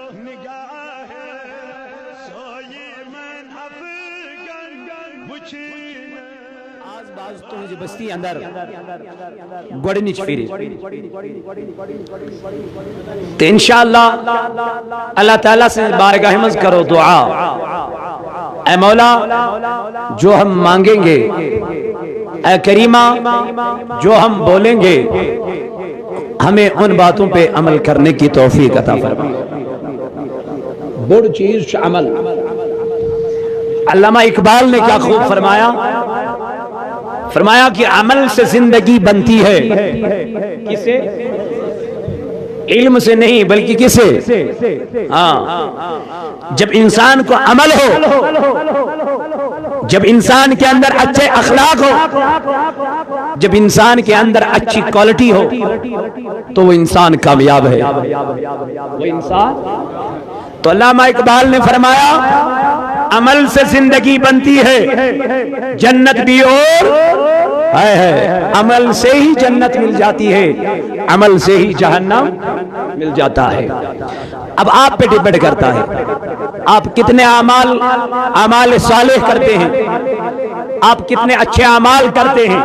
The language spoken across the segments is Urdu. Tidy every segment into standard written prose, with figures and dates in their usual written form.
نگاہ سوئی من افغان وچھین آز باز تہنز بستی اندر گوڑنچ پھر تو انشاءاللہ اللہ تعالیٰ سے بارگاہ مز کرو دعا، اے مولا جو ہم مانگیں گے، اے کریمہ جو ہم بولیں گے، ہمیں ان باتوں پہ عمل کرنے کی توفیق عطا فرما۔ بڑ چیز عمل۔ علامہ اقبال نے کیا خوب فرمایا، فرمایا کہ عمل سے زندگی بنتی ہے، کسے؟ علم سے نہیں بلکہ کسے؟ ہاں، جب انسان کو عمل ہو، جب انسان کے اندر اچھے اخلاق ہو، جب انسان کے اندر اچھی کوالٹی ہو تو وہ انسان کامیاب ہے، وہ انسان۔ تو علامہ اقبال نے فرمایا عمل سے زندگی بنتی ہے، جنت بھی اور عمل سے ہی جنت مل جاتی ہے، عمل سے ہی جہنم مل جاتا ہے۔ اب آپ پہ ڈیپینڈ کرتا ہے آپ کتنے اعمال صالح کرتے ہیں، آپ کتنے اچھے اعمال کرتے ہیں،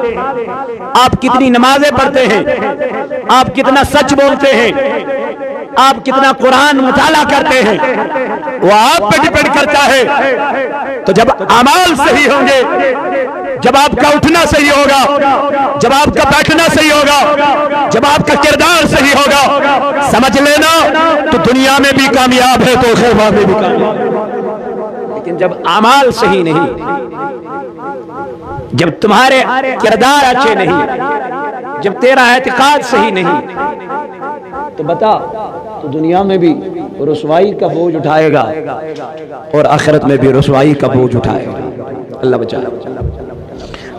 آپ کتنی نمازیں پڑھتے ہیں، آپ کتنا سچ بولتے ہیں، آپ کتنا قرآن مطالعہ کرتے ہیں، وہ آپ پہ ڈیپینڈ کرتا ہے۔ تو جب اعمال صحیح ہوں گے، جب آپ کا اٹھنا صحیح ہوگا، جب آپ کا بیٹھنا صحیح ہوگا، جب آپ کا کردار صحیح ہوگا، سمجھ لینا تو دنیا میں بھی کامیاب ہے تو خیمہ میں بھی کامیاب ہے۔ لیکن جب اعمال صحیح نہیں، جب تمہارے کردار اچھے نہیں، جب تیرا اعتقاد صحیح نہیں، تو بتا تو دنیا میں بھی رسوائی کا بوجھ اٹھائے گا اور آخرت میں بھی رسوائی کا بوجھ اٹھائے گا، اللہ بچائے۔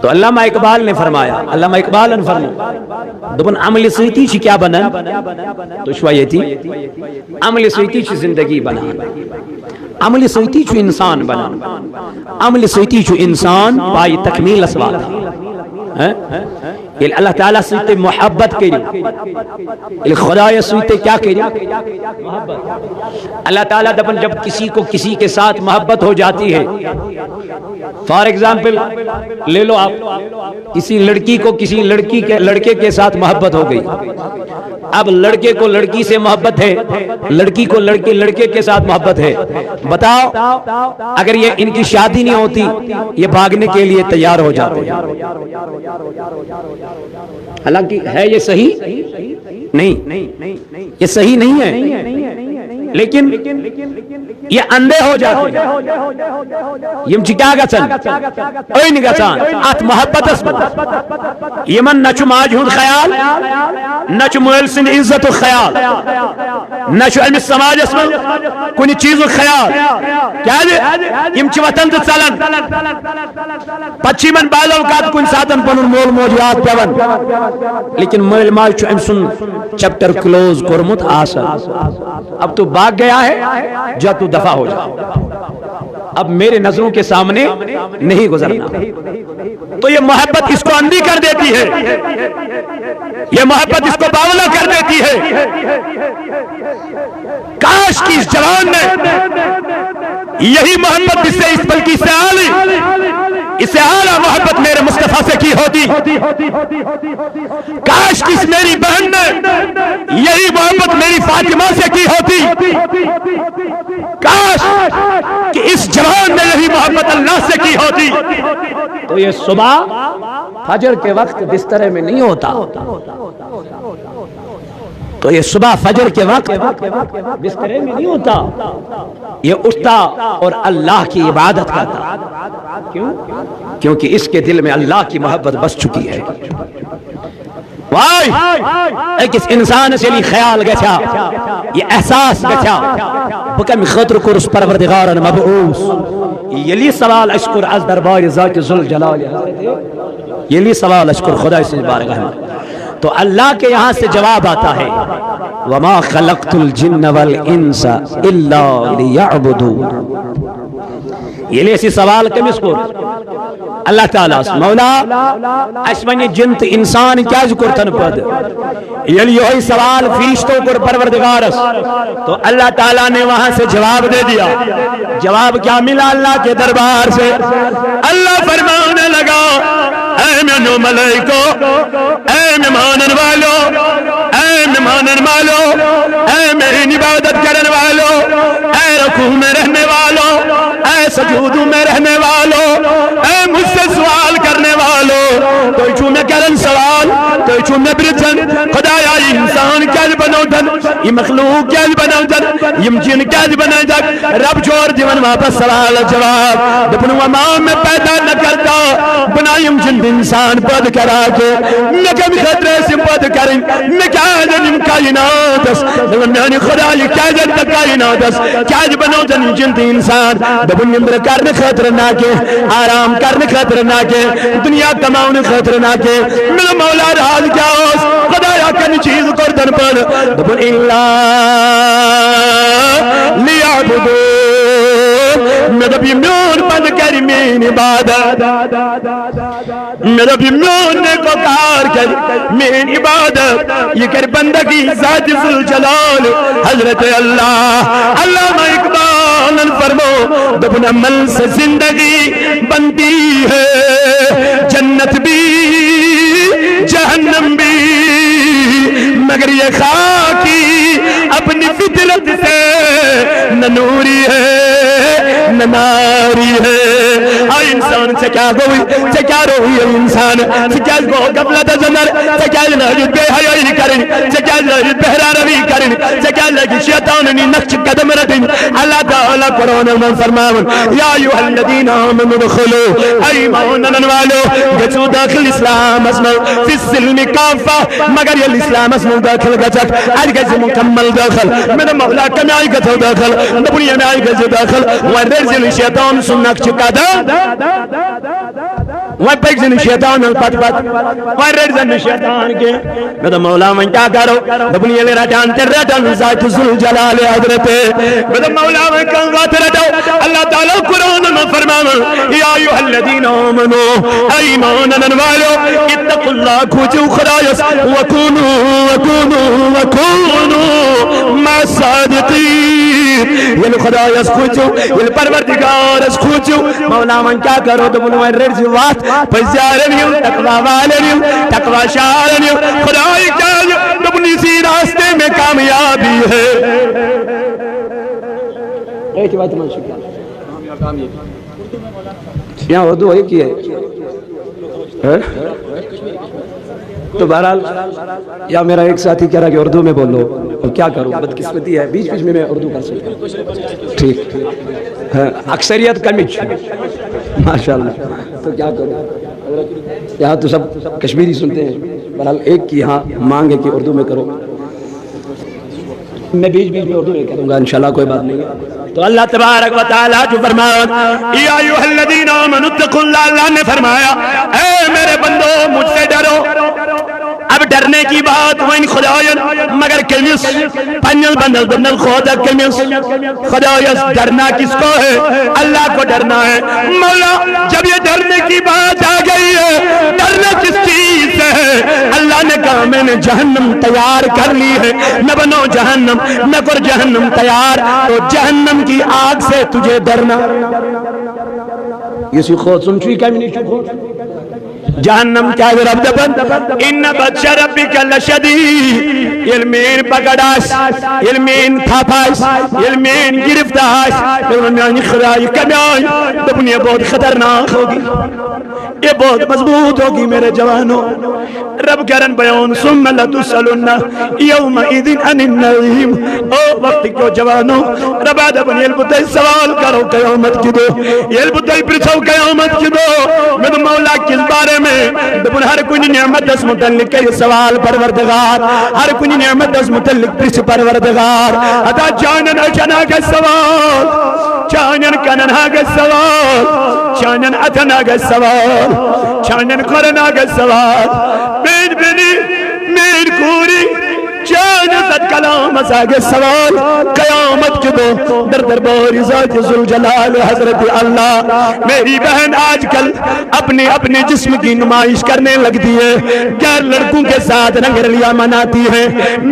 تو علامہ اقبال نے فرمایا، علامہ اقبال نے فرمایا دبن عمل سیتی چھ کیا بنا تو شوایتی عمل سیتی چھ زندگی بنا، عمل سیتی چھ انسان بنا، عمل سیتی چھ انسان بائی تکمیل اسباب اللہ تعالیٰ سویتے محبت کری، خدا سویتے کیا کری؟ محبت۔ اللہ تعالیٰ دبن جب کسی کو کسی کے ساتھ محبت ہو جاتی ہے، فار ایگزامپل لے لو آپ، کسی لڑکی کو کسی لڑکے کے ساتھ محبت ہو گئی، اب لڑکے کو لڑکی سے محبت ہے، لڑکی کو لڑکے کے ساتھ محبت ہے، بتاؤ اگر یہ ان کی شادی نہیں ہوتی یہ بھاگنے کے لیے تیار ہو جاتے ہیں۔ حالانکہ ہے یہ صحیح نہیں، یہ صحیح نہیں ہے، لیکن یہ اندھے ہو جاتے ہیں۔ یم چکا گچن اوین گچان ات محبت اسمت یمن نچو ماج ہند خیال، نچو مول سن عزت و خیال، نچو علم سماج اسمت کنی چیز و خیال، کیا ہے یم چی وطن تو چلن پچھی من بعض اوقات کن ساتن پنن مول موج یاد پیون، لیکن مول ماج چو ام سن چپٹر کلوز کرمت آسا، اب تو بھاگ گیا ہے جا تو دفع ہو جا، اب میرے نظروں کے سامنے نہیں گزرنا۔ تو یہ محبت اس کو اندھی کر دیتی ہے، یہ محبت اس کو باولا کر دیتی ہے۔ کاش کی اس جوان نے یہی محبت اس سے اس بلکہ اس سے اعلیٰ محبت میرے مصطفیٰ سے کی ہوتی، کاش کی اس میری بہن نے یہی محبت میری فاطمہ سے کی ہوتی، کاش کہ اس جوان نے یہی محبت اللہ سے کی ہوتی۔ تو یہ صبح فجر کے وقت بسترے میں نہیں ہوتا، تو یہ صبح فجر کے وقت بسترے میں نہیں ہوتا، یہ اٹھتا اور اللہ کی عبادت کرتا۔ کیوں؟ کیونکہ اس کے دل میں اللہ کی محبت بس چکی ہے۔ ایک اس انسان سے لی خیال گچھا، یہ احساس گچھا بکم خطر کرس پروردگارن مبعوث، یہ لی سوال اشکر از دربار ذات ذوالجلال، یہ لی سوال اشکر خدا سے بارگاہ میں۔ تو اللہ کے یہاں سے جواب آتا ہے وَمَا خَلَقْتُ الْجِنَّ وَالْإِنسَ إِلَّا لِيَعْبُدُونَ، یہ لیسی سوال کمس کو اللہ تعالیٰ مولا اس ونی جن تو انسان کیا کرتن پد یل یہ سوال فرشتوں کو پروردگارس تو اللہ تعالیٰ نے وہاں سے جواب دے دیا. جواب کیا ملا اللہ کے دربار سے؟ اللہ فرمانے لگا اے میرے ملائکو، اے مہمانن والو، اے مہمانن والو، اے میری عبادت کرنے والو، اے رکوع میں رہنے والو، اے سجود میں رہنے والو، اے مجھ سے سوال کرنے والو، تو چو میں کرن سوال، تو چو میں برچن خدایا یہ انسان کیا بنو دن، یہ مخلوق کیا بنو دن، یہ جن کیا بنو دن. رب چھوڑ دیون واپس سوال جواب دپنو امام میں پیدا نہ کرتا بنایم جن انسان پد کرا کے میں کم خطرے سے پد کریں میں کیا جنم کائنات میں خدا یہ کیا جن کائنات کیا بنو جن جن انسان دپن نمبر کرنے خطر نہ کے آرام کرنے خطر نہ کے دنیا کماؤنے خطر نہ کے میرا مولا راز کیا ہوس خدا یا کن چیز کردن پر دپن اللہ لیعبدو میرا بھی میون بند کر مین عبادت میرا بھی میون نے کو کار کر مین عبادت یہ کر بندگی ذات ذوالجلال حضرت اللہ علامہ اقبال فرمو دپن عمل سے زندگی بنتی ہے جنت بھی جہنم بھی مگر یہ خاکی اپنی فطرت سے نہ نوری ہے نہ ناری ہے. آئی انسان سے کیا گوئی سے کیا روئی ہے انسان سے کیا گو غفلت زنر سے کیا لہجت بے حیائی کرن سے کیا لہجت بہرا روی کرن سے کیا لہجت شیطاننی نقش قدم رٹن. اللہ تعالیٰ قرآن من فرماون یا ایوہ الذین آمنوا دخلوا ایمانن والو گچو داخل اسلام اسمو فی السلم کافہ مگر یہ اسلام اسمو داخل گچک آج گز مکمل داخل میرا مولا کمی آئی گتو داخل نبولی میں آئی گز داخل ورزل شیطان سنک چکا دا وپیکزن شیطان پت پت ورزل شیطان کے میرا مولا من کیا کرو نبولی میں رٹان تر رٹان ذات ذوالجلال حضرت میرا مولا من کن ذات رٹو. اللہ تعالیٰ قرآن میں فرماون یا ایوہ الذین آمنوا ایمانن والو اتقوا اللہ کھوچو خدایس وکونو ما صادقین یہ خدایس کھوچو یہ پروردگارس کھوچو. مولا من کیا کرو تو بنو ررز وات پزیارنیو تقوی والنیو تقوی شارنیو خدای کیا دبنی سی راستے میں کامیابی ہے. ایک بات من شکر یہاں اردو ہے کی ہے تو بہرحال یا میرا ایک ساتھی کہہ رہا کہ اردو میں بولو اور کیا کروں بدقسمتی ہے بیچ بیچ میں اردو کر سکتا ٹھیک اکثریت کمیچ ماشاءاللہ تو کیا کروں یہاں تو سب کشمیری سنتے ہیں بہرحال ایک کی یہاں مانگ ہے کہ اردو میں کرو میں بیچ بیچ میں اردو میں کروں گا انشاءاللہ کوئی بات نہیں ہے. تو اللہ تبارک و تعالیٰ جو فرمایا یا ایوہ الذین آمنوا اتقوا اللہ اللہ نے فرمایا اے میرے بندو مجھ سے ڈرو. اب ڈرنے کی بات وین خدایت مگر کمیس پنجل بندل بندل خدا کمیس خدایت ڈرنا کس کو ہے؟ اللہ کو ڈرنا ہے. مولا جب یہ ڈرنے کی بات آ گئی ہے ڈرنا کس چیز سے ہے؟ اللہ نے کہا میں نے جہنم تیار کر لی ہے نہ بنو جہنم نہ کر جہنم تیار تو جہنم کی آگ سے تجھے ڈرنا. یہ سی خود سن چوئی کمی نہیں چوئی جہنم کیا ہے رب دبن ان بچہ ربک لشدید علمین پکڑاش علمین تھاپاش علمین گرفتاش علمین خدای کمیائی دبن یہ بہت خطرناک ہوگی یہ بہت مضبوط ہوگی میرے جوانوں. رب کرن بیان ثم لتسألن یومئذ عن النعیم او وقت کو جوانوں رب دبن یہ بتے سوال کرو قیامت کی دو یہ بتے پرچھو قیامت کی دو میں مولا کس بارے میں دبن ہر کوئی نعمت اس متعلق کے سوال پروردگار ہر کوئی نعمت اس متعلق پرچھ پروردگار ادا جانن اچنا کے سوال چانن کنن ہا کے سوال چانن اتنا کے سوال چانن کرنا کے سوال میر بنی میر کوری چانن عزت کلام ساگے سوال قیامت کے دو در دربار ذات ذوالجلال حضرت اللہ. میری بہن آج کل اپنے جسم کی نمائش کرنے لگتی ہے, غیر لڑکوں کے ساتھ رنگ رلیاں مناتی ہے.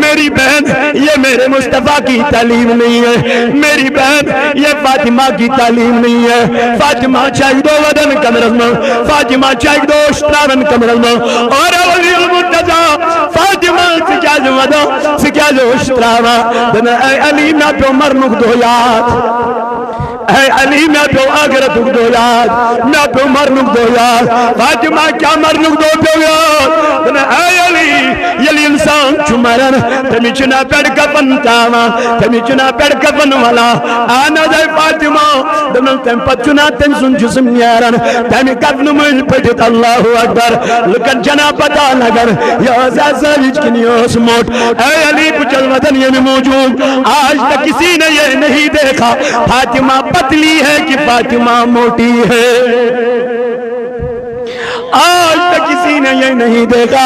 میری بہن یہ میرے مصطفیٰ کی تعلیم نہیں ہے, میری بہن یہ فاطمہ کی تعلیم نہیں ہے. فاطمہ چاہیے دو ودن کمرز میں, فاطمہ چاہیے دو اشتراون کمرز میں, اور اولی المرتضی فاطمہ سکیاز ودن سکیاز اشتراوا دن اے علی میں تو مرنک دو یاد, اے علی میں تو آگرت دو یاد, میں تو مرنک دو یاد. فاطمہ کیا مرنک دو یاد دن اے علی یلی انسان چمرن تمی چنا پیڑ کفن تاما, تمی چنا پیڑ کفن والا آنا دے فاطمہ دن تم پچنا تم سن جسم نیارن تمی کفن مجھ پڑھت. اللہ اکبر لکن جنا پتا لگر یا زیزا وچکنی اس موٹ. اے علی پچل ودن یہ موجود, آج تک کسی نے یہ نہیں دیکھا فاطمہ پتلی ہے کہ فاطمہ موٹی ہے. آج تک کسی نے یہ نہیں دیکھا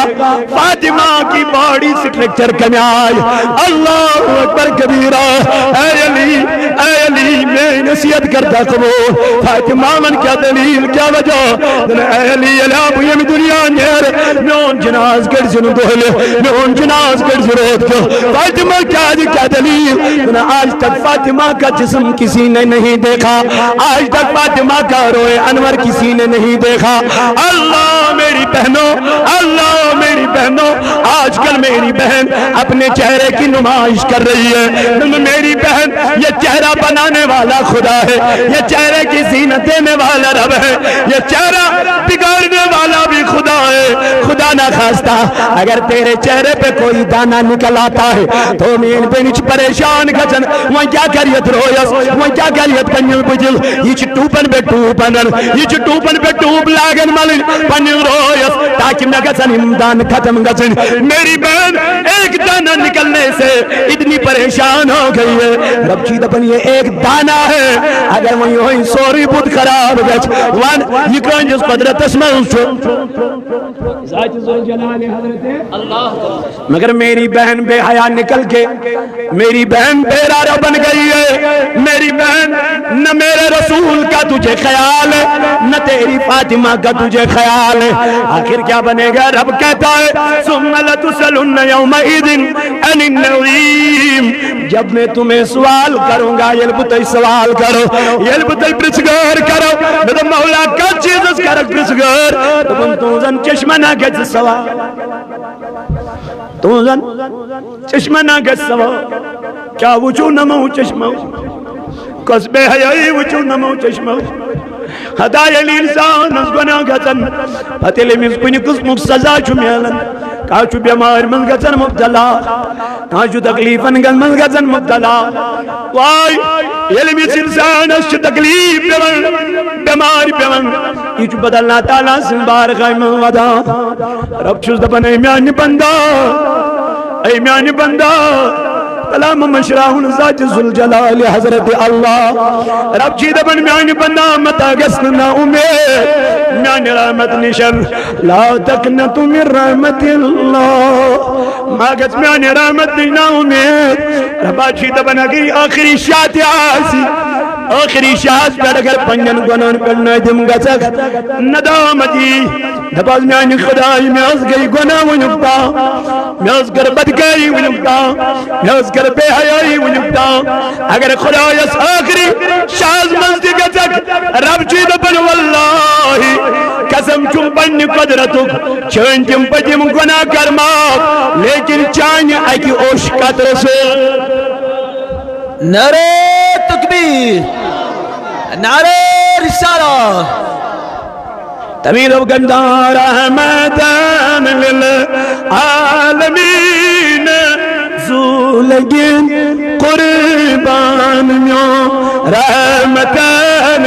فاطمہ کی باڈی سٹرکچر کمی آئی. اللہ اکبر کبیرہ. اے علی میں نصیحت کرتا قبول فاطمہ من کیا دلیل کیا وجہ اے علی الاب یہ دنیا نیر میون جناز گر جنو دولے میون جناز گر جروت کیوں فاطمہ کیا دلیل. آج تک فاطمہ کا جسم کسی نے نہیں دیکھا, آج تک فاطمہ کا روئے انور کسی نے نہیں دیکھا. اللہ میری بہنوں, اللہ میری بہنوں, آج کل میری بہن اپنے چہرے کی نمائش کر رہی ہے. میری بہن یہ چہرہ بنانے والا خدا ہے, یہ چہرے کی زینت دینے والا رب ہے, یہ چہرہ بگاڑنے والا بھی خدا ہے. خدا نہ خواستہ اگر تیرے چہرے پہ کوئی دانا نکل آتا ہے تو مین پہ نیچ پریشان گھن وہ کیا کریت رویس, وہ کیا کریت پنیل بجل یہ ٹوپن پہ ٹوپن یہ ٹوپن پہ ٹوپ لاگن مل پنیل رویس تاکہ میں گھن امدان ختم گھن. میری بہن ایک دانا نکلنے سے اتنی پریشان ہو گئی ہے. رب چیز اپن یہ ایک دانا ہے اگر وہ ہوئی سوری بود خراب گچ وان یہ کون جس قدرت اسمہ ذات ذوالجلال حضرت اللہ. مگر میری بہن بے حیا نکل کے میری بہن بے رارہ بن گئی ہے. میری بہن نہ میرے رسول کا تجھے خیال ہے نہ تیری فاطمہ کا تجھے خیال ہے. آخر کیا بنے گا؟ رب کہتا ہے ثم لتسألن یومئذ عن النعیم. جب میں تمہیں سوال کروں گا یہ بتائی سوال کرو, یہ بتائی پرسگار کرو میں تو مولا کا چیز اس کرک پرسگار تو من تو زن چشمہ نہ گج سوال, تو زن چشمہ نہ گج سوال. کیا وچو نمو چشمہ قصبے حیائی وچو نمو چشمہ ہدای الانسان از گناہ گتن فتلی میں کنی قسم سزا چھو میلن کانچو بیمار من گتن مبتلا کانچو تکلیفن گن من گتن مبتلا. وائی علم اس انسان اس چو تکلیف بیمار بیمار بیمار یہ چو بدلنا تعالیٰ سنبار خائم ودا. رب چوز دپن اے میانی بندہ, اے میانی بندہ کلام مشراہن ذات ذوالجلال حضرت اللہ. رب چیدہ بن میانی بندہ متا گسنا امید میانی رحمت نشر لا تکنتو من رحمت اللہ ما گس میانی رحمت نشنا امید. ربا چیدہ بن اگری آخری شاعت آسی آخری شاعت پر اگر پنجن گنان کرنا دم گسک ندامتی دباز میانی خدای میں از گئی گناہ ونکتا میں از گر بدگائی ونکتا میں از گر بے حیائی ونکتا. اگر خدای اس آخری شاز مزدی گزک رب چید بن واللہ قسم چون بن قدرتک چون تم پتیم گناہ کرما لیکن چانی اکی اوشکت رسول. نعرہ تکبیر, نعرہ رسالہ. طویل و گندہ رحمتاً للعالمین زولگین قربان میوں رحمتاً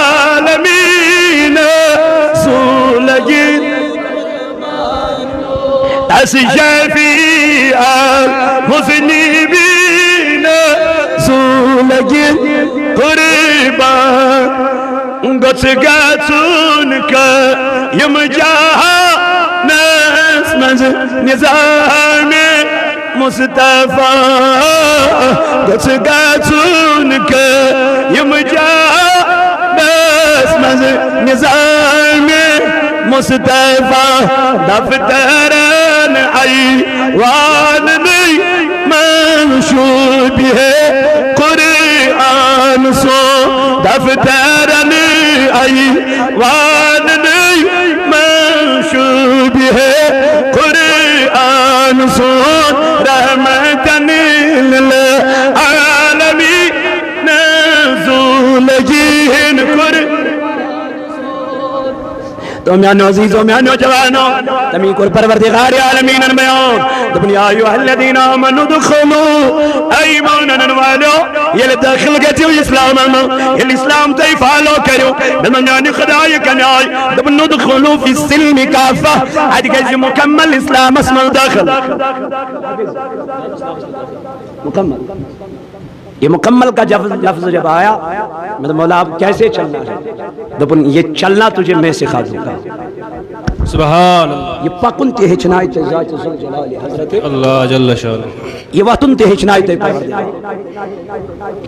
للعالمین زولگین اس شفیع المذنبین زولگین قربان گوچ گاتون کا یم جہاں نس مز نظام مصطفیٰ گس گژھُن قٲیِم جانَس منٛز نظام مصطفیٰ دفترن ایوانٕے منشوٗب ہے قرآن سو دفترن ایوانٕے منشوٗب ہے قرآن سو رحمتن للعالمین نزول جین تو میانو عزیزو میانو جوانو تمی کر پروردگار عالمین بیان دبنی آئیو الذین آمنوا دخلوا ایمانن والو یہ داخل گئے اسلام یہ اسلام تی فالو کرو بلمن یعنی خدای کنائی دبنو دخلوا فی السلم کافہ آج گئے مکمل اسلام اسم داخل مکمل یہ مکمل کا لفظ جب آیا میں تو مولا آپ کیسے چلنا ہے دبن یہ چلنا تجھے میں سکھا دوں گا سبحان اللہ یہ پاکن تی ہچنائی تی ذات زلجلالی حضرت اللہ جل شان یہ واتن تی ہچنائی تی پروردگار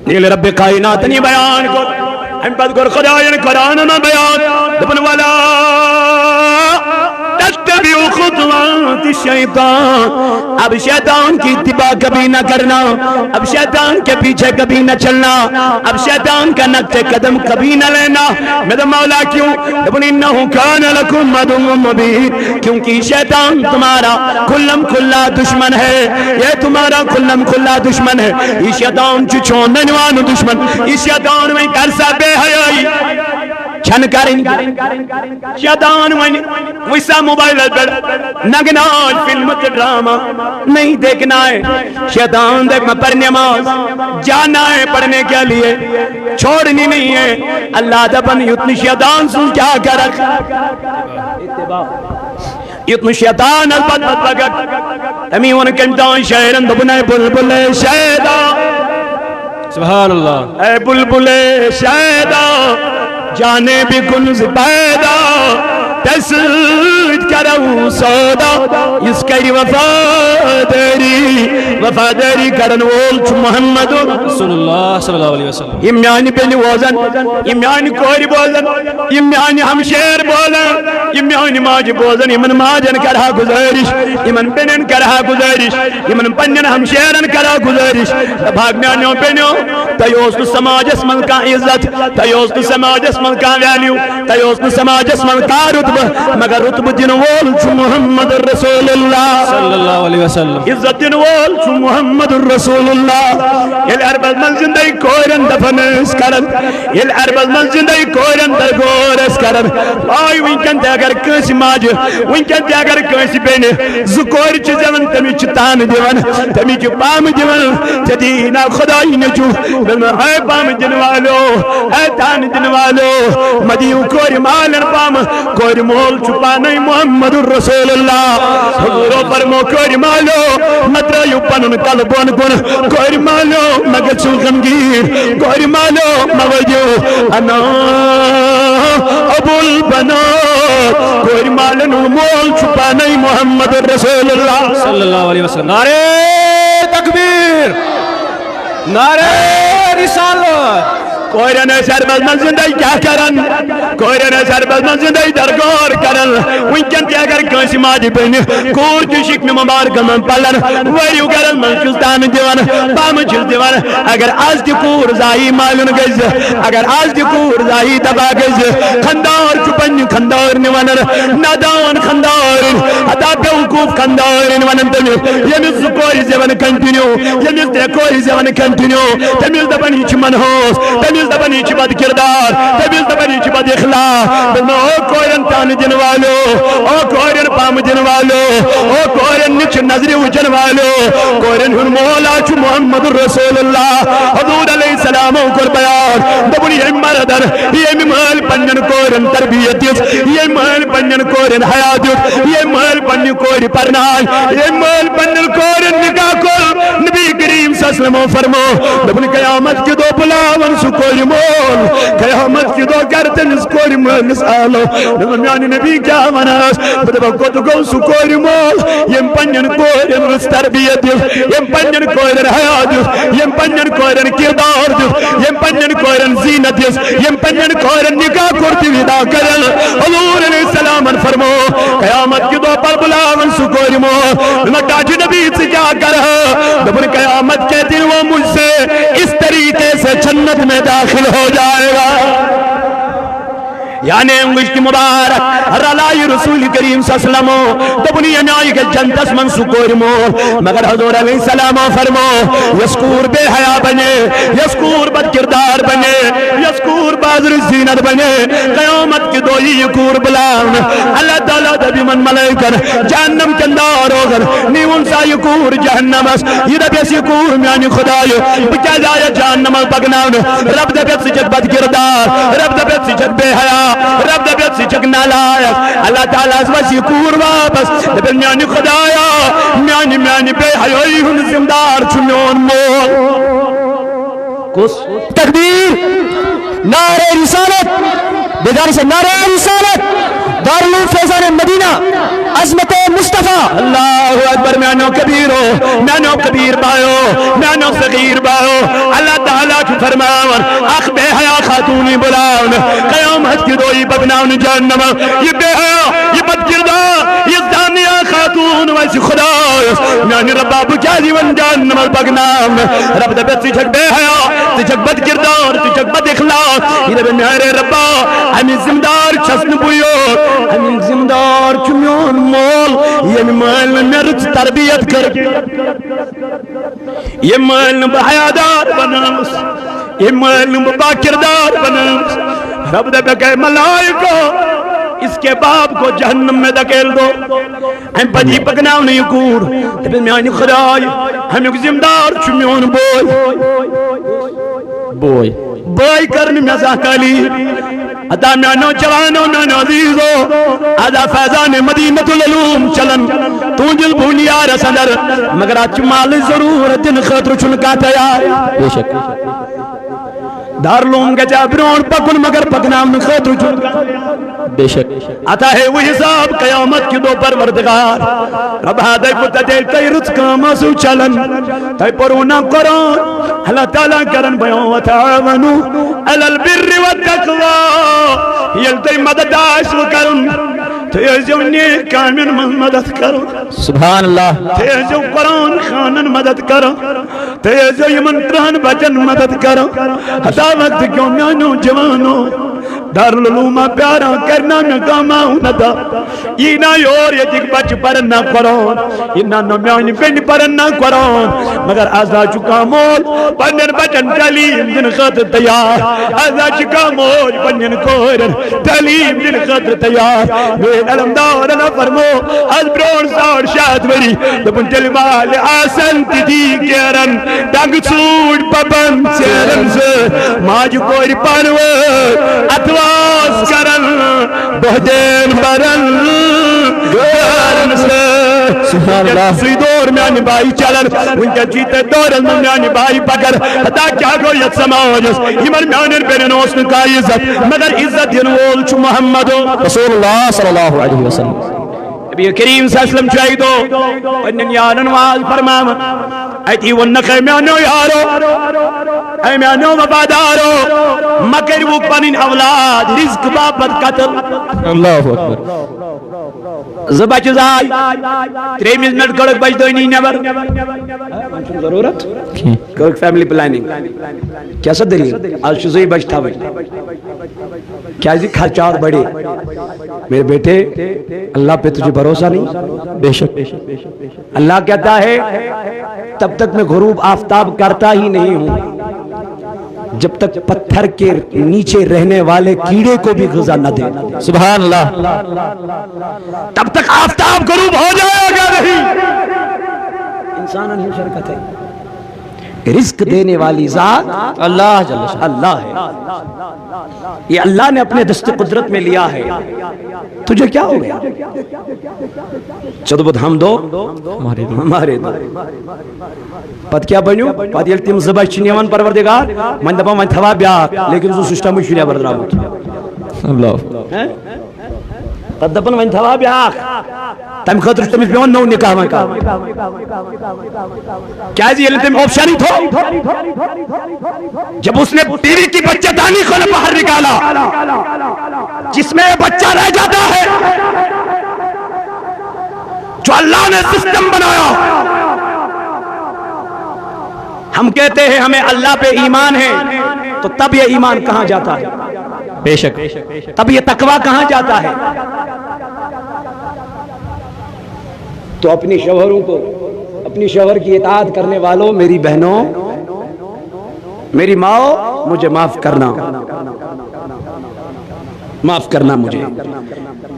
نیل رب کائنات نی بیان کو ہم پد گر خدایان قرآن نہ بیان دبن والا تتبعوا خطوات الشیطان اب شیطان کی اتباع کبھی نہ کرنا اب شیطان کے پیچھے کبھی نہ چلنا اب شیطان کا نقش قدم کبھی نہ لینا میرا مولا کیوں انہو کان لکم عدو مبین کیونکہ شیطان تمہارا کھلم کھلا دشمن ہے یہ تمہارا کھلم کھلا دشمن ہے یہ شیطان چچون ننوان دشمن یہ شیطان میں کرسا بے حیائی چھن کریں شیطان ویسا موبائل پر نگنا فلم ڈرامہ نہیں دیکھنا ہے شیطان دیکھ میں پر نماز جانا ہے پڑھنے کے لیے چھوڑنی نہیں ہے اللہ دبن اتنی شیطان سن کیا کرک اتنی شیطان البت بگت امیون کمتان شہرن دبنے بلبل شیدہ سبحان اللہ اے بلبل شیدہ جانے بھی کنز پیدا تسجد کرو سودا اس کری وفاداری کرن وول چھ محمد رسول اللہ صلی اللہ علیہ وسلم یمیانی بینی ووزن یمیانی کوری بوزن یمیانی ہمشیر بولن یمیانی ماج بوزن یمن ماجن کرہا گزارش یمن بینن کرہا گزارش یمن پنین ہمشیرن کرہا گزارش بھاگنانیوں بینیوں تیوست سماج اسمن کا عزت تیوست سماج اسمن کا ویلیو تیوست سماج اسمن کا رتبہ مگر رتبہ دن وول چھ محمد رسول اللہ صلی اللہ علیہ وسلم عزت دن وول چھ محمد رسول اللہ یل اربز من زندگی کورن دفن اس کرن یل اربز من زندگی کورن درگور اس کرن آئی ونکن تے اگر کسی ماج ونکن تے اگر کسی بین زکور چھ زمن تمی چھ تان دیون تمی چھ پام دیون تدینا خدای نجو اے پام دنوالو اے تان دنوالو مدیو کوری مالن پام کوری مول چھپانے محمد رسول اللہ حضورو فرمو کوری مالو مدرائیو پنن قلبون کن کوری مالو مگر چلغم گیر کوری مالو موجو انا ابو البنات کوری مالن مول چھپانے محمد رسول اللہ صلی اللہ علیہ وسلم نعرہ تکبیر نعرہ رسالت کوئرن سربز من زندگی کیا کرن کوئرن سربز من زندگی درگور کرن ونکن تی اگر کنسی ماجی بین کور کی شکن مبارک من پلن ویریو کرن من چلتان دیوان پام چل دیوان اگر آز دی کور زائی مالن گز اگر آز دی کور زائی دبا گز خندار چپن خندار نیوانر نادان خندار حتا بیوکوف خندار نیوانن تمیل یمیل سکوری زیوان کنٹینیو یمیل تیکوری زیوان کنٹینیو تمیل دبنی چی منحوس تمیل دبنی چی بد کردار تمیل دبنی چی بد اخلاق بلنا او کوئرن تان جن والو او کوئرن پام جن والو او کوئرن نچ نظری وجن والو کوئرن ہن مولا چو محمد رسول اللہ حضور علیہ السلام کر بیان دبنی ہم مردر یہ مال پنجن کوئرن تربیتیت یہ مال پنجن کوئرن حیاتیت یہ مال پنجن کوئر پرنائی یہ مال پنجن کوئرن نکاہ کل نبی کریم صلی اللہ علیہ وسلم فرمو دبن قیامت کی دو بلاون سو کوئی مول قیامت کی دو کرتن اس کوئی مول نسالو میانی نبی کیا مناس بدبا کتو گو سو کوئی مول یم پنجن کوئی رس تربیت دیو یم پنجن کوئی حیات دیو یم پنجن کوئی کردار دیو یم پنجن کوئی زینت دیو یم پنجن کوئی نکاح کرتی ودا کرل حضور علیہ السلام فرمو قیامت کی دو پر بلاون سو کوئی مول مٹاج نبی سے کیا کر دبن قیامت کے دن وہ مجھ سے اس طریقے سے جنت میں داخل ہو جائے گا یعنی مشک مبارک رلائی رسول کریم صلی اللہ علیہ وسلم دبنی انائی کے جنتس من سکور مول مگر حضور علیہ السلام فرمو یسکور بے حیاء بنے یسکور بد کردار بنے یسکور بازر زینت بنے قیامت کی دوئی یکور بلان اللہ تعالیٰ دبی من ملیکن جہنم کندار ہوگر نیون سا یکور جہنم اس یہ دبی اس یکور میانی خدایو بکیا جائے جہنم بگناون رب دبی سجد بد کردار رب دبی سجد بے حیاء رب دبیت سی چکنا لائے اللہ تعالیٰ اس وسی کور واپس دبیت میانی خدایا میانی بے حیوئی ہن زمدار چمیون مول کس تکبیر نعرہ رسالت بیداری سے نعرہ رسالت دارالعلوم فیضان مدینہ عظمت مصطفیٰ اللہ اکبر میانو کبیرو میانو کبیر بایو میانو صغیر بایو اللہ تعالیٰ کی فرماون اخ بے حیاء خاتونی بلاون قیامت کی دوئی ببناون جہنم یہ بے حیاء یہ بد کردار یہ زانیہ خاتون ویسی خدا میانی ربا بکیا جیون جہنم بگناون رب دبیت سی چھک بے حیاء سی چھک بد کردار سی چھک بد اخلاق یہ دبی میارے ربا ہمیں زمدار چسن بویو ہمیں زمدار چمیون مول یہ مال مرد تربیت کر یہ مال بحیادار بنامس یہ مال باکردار بنامس رب دے بکے ملائکو اس کے باپ کو جہنم میں دکیل دو ہم پجی پکناو نہیں کور تبی میانی خدای ہم ایک زمدار چمیون بوئی کرنی میں زاکالی اتا میانو جوانو میانو عزیزو آدھا فیضان مدینت العلوم چلن تونجل بھولیا رسندر مگر آج مال ضرورت ان خطر چنکا تیار بے شک دارلوم کے جابرون پکن مگر پکنام خطر چنکا بے شک آتا ہے وہ حساب قیامت کی دو پروردگار رب ہادے کتا دے تی رزقا مسو چلن تی پرونا قرآن اللہ تعالیٰ کرن بیان و تعاونو علی البر و تقوی یلتی مدد آشو کرن تیزیو نیک کامن من مدد کرن سبحان اللہ تیزیو قرآن خانن مدد کرن تیزیو یمنتران بچن مدد کرن حتا وقت کیوں میانو جوانو دارالعلوم پیارا کرنا میں کاماؤں ندا یہ نا یور یہ جگ بچ پرنا قرآن یہ نا نمیانی پینڈ پرنا قرآن مگر آزا چکا مول پنن بچن تعلیم دن خطر تیار آزا چکا مول پنن کوئرن تعلیم دن خطر تیار بین علمدار اللہ فرمو از برون ساڑ شاد وری دبن تلوال آسن تیدی گیرن ڈنگ سوڑ پپن سیرن سے ماج کوئی پانور اتواس کرن بہدین برن گرن سے سبحان اللہ سی دور میں آنی بائی چلن ان کے جیتے دور میں آنی بائی پکر حتا کیا گویت سماجس ہمر میں آنی بینن اوسن کا عزت مگر عزت ینوول چو محمد رسول اللہ صلی اللہ علیہ وسلم نبی کریم صلی اللہ علیہ وسلم چاہی دو پنن یارن واز فرمام ایتی ونخ اے میانو یارو اے میانو وفادارو مکر وہ پنن اولاد رزق بابت قتل اللہ اکبر زبچ زائی تریمیز منٹ کڑک بچ دوئی نیور ضرورت کڑک فیملی پلاننگ کیا سا دلیل آج شزوئی بچ تھا بچ کیا جی خرچات بڑے میرے بیٹے اللہ پہ تجھے بھروسہ نہیں بے شک اللہ کہتا ہے تب تک میں غروب آفتاب کرتا ہی نہیں ہوں جب تک پتھر کے نیچے رہنے والے کیڑے کو بھی غذا نہ دے سبحان اللہ تب تک آفتاب غروب ہو جائے گا نہیں انسان انہی شرکت ہے رزق دینے والی ذات اللہ جل شاہ اللہ ہے یہ اللہ نے اپنے دست قدرت میں لیا ہے تجھے کیا ہو گیا؟ چدبت ہم دو ہمارے دو پت کیا بنیو پت یل تم زبہ نیوان پروردگار من دپان من تھوا بیاکھ لیکن سو سسٹم نیبر درامت پت دپان من تھوا بیاکھ تم خاطر تمس پیوان نو نکاح وۄنۍ کرُن کیازِ ییٚلہِ تم آپشن ہی تھو جب اس نے بیوی کی بچہ دانی کو باہر نکالا جس میں بچہ رہ جاتا ہے جو اللہ نے سسٹم بنایا. ہم کہتے ہیں ہمیں اللہ پہ ایمان ہے تو تب یہ ایمان کہاں جاتا ہے؟ بے شک تب یہ تقوی کہاں جاتا ہے؟ تو اپنی شوہروں کو اپنی شوہر کی اطاعت کرنے والوں میری بہنوں میری ماں مجھے معاف کرنا مجھے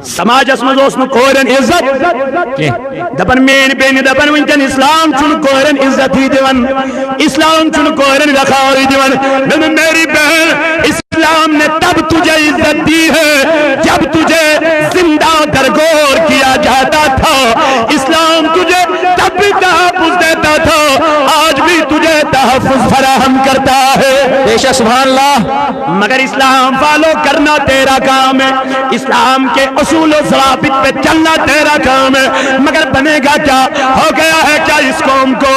سماجس مز اوس نہٕ کورٮ۪ن عزت دپان میٲنۍ بیٚنہِ دپان وٕنکٮ۪ن اسلام چھُنہٕ کورٮ۪ن عزت دِوان اسلام چھُنہٕ کورٮ۪ن وقار دِوان میری بہن اسلام نے تب تجھے عزت دی ہے جب تجھے زندہ درگور کیا جاتا تھا. اسلام تجھے تب بھی تحفظ دیتا تھا آج بھی تجھے تحفظ فراہم کرتا ہے. بے شک سبحان اللہ. مگر اسلام فالو کرنا تیرا کام ہے اسلام کے اصول و ضوابط پہ چلنا تیرا کام ہے. مگر بنے گا کیا ہو گیا ہے کیا اس قوم کو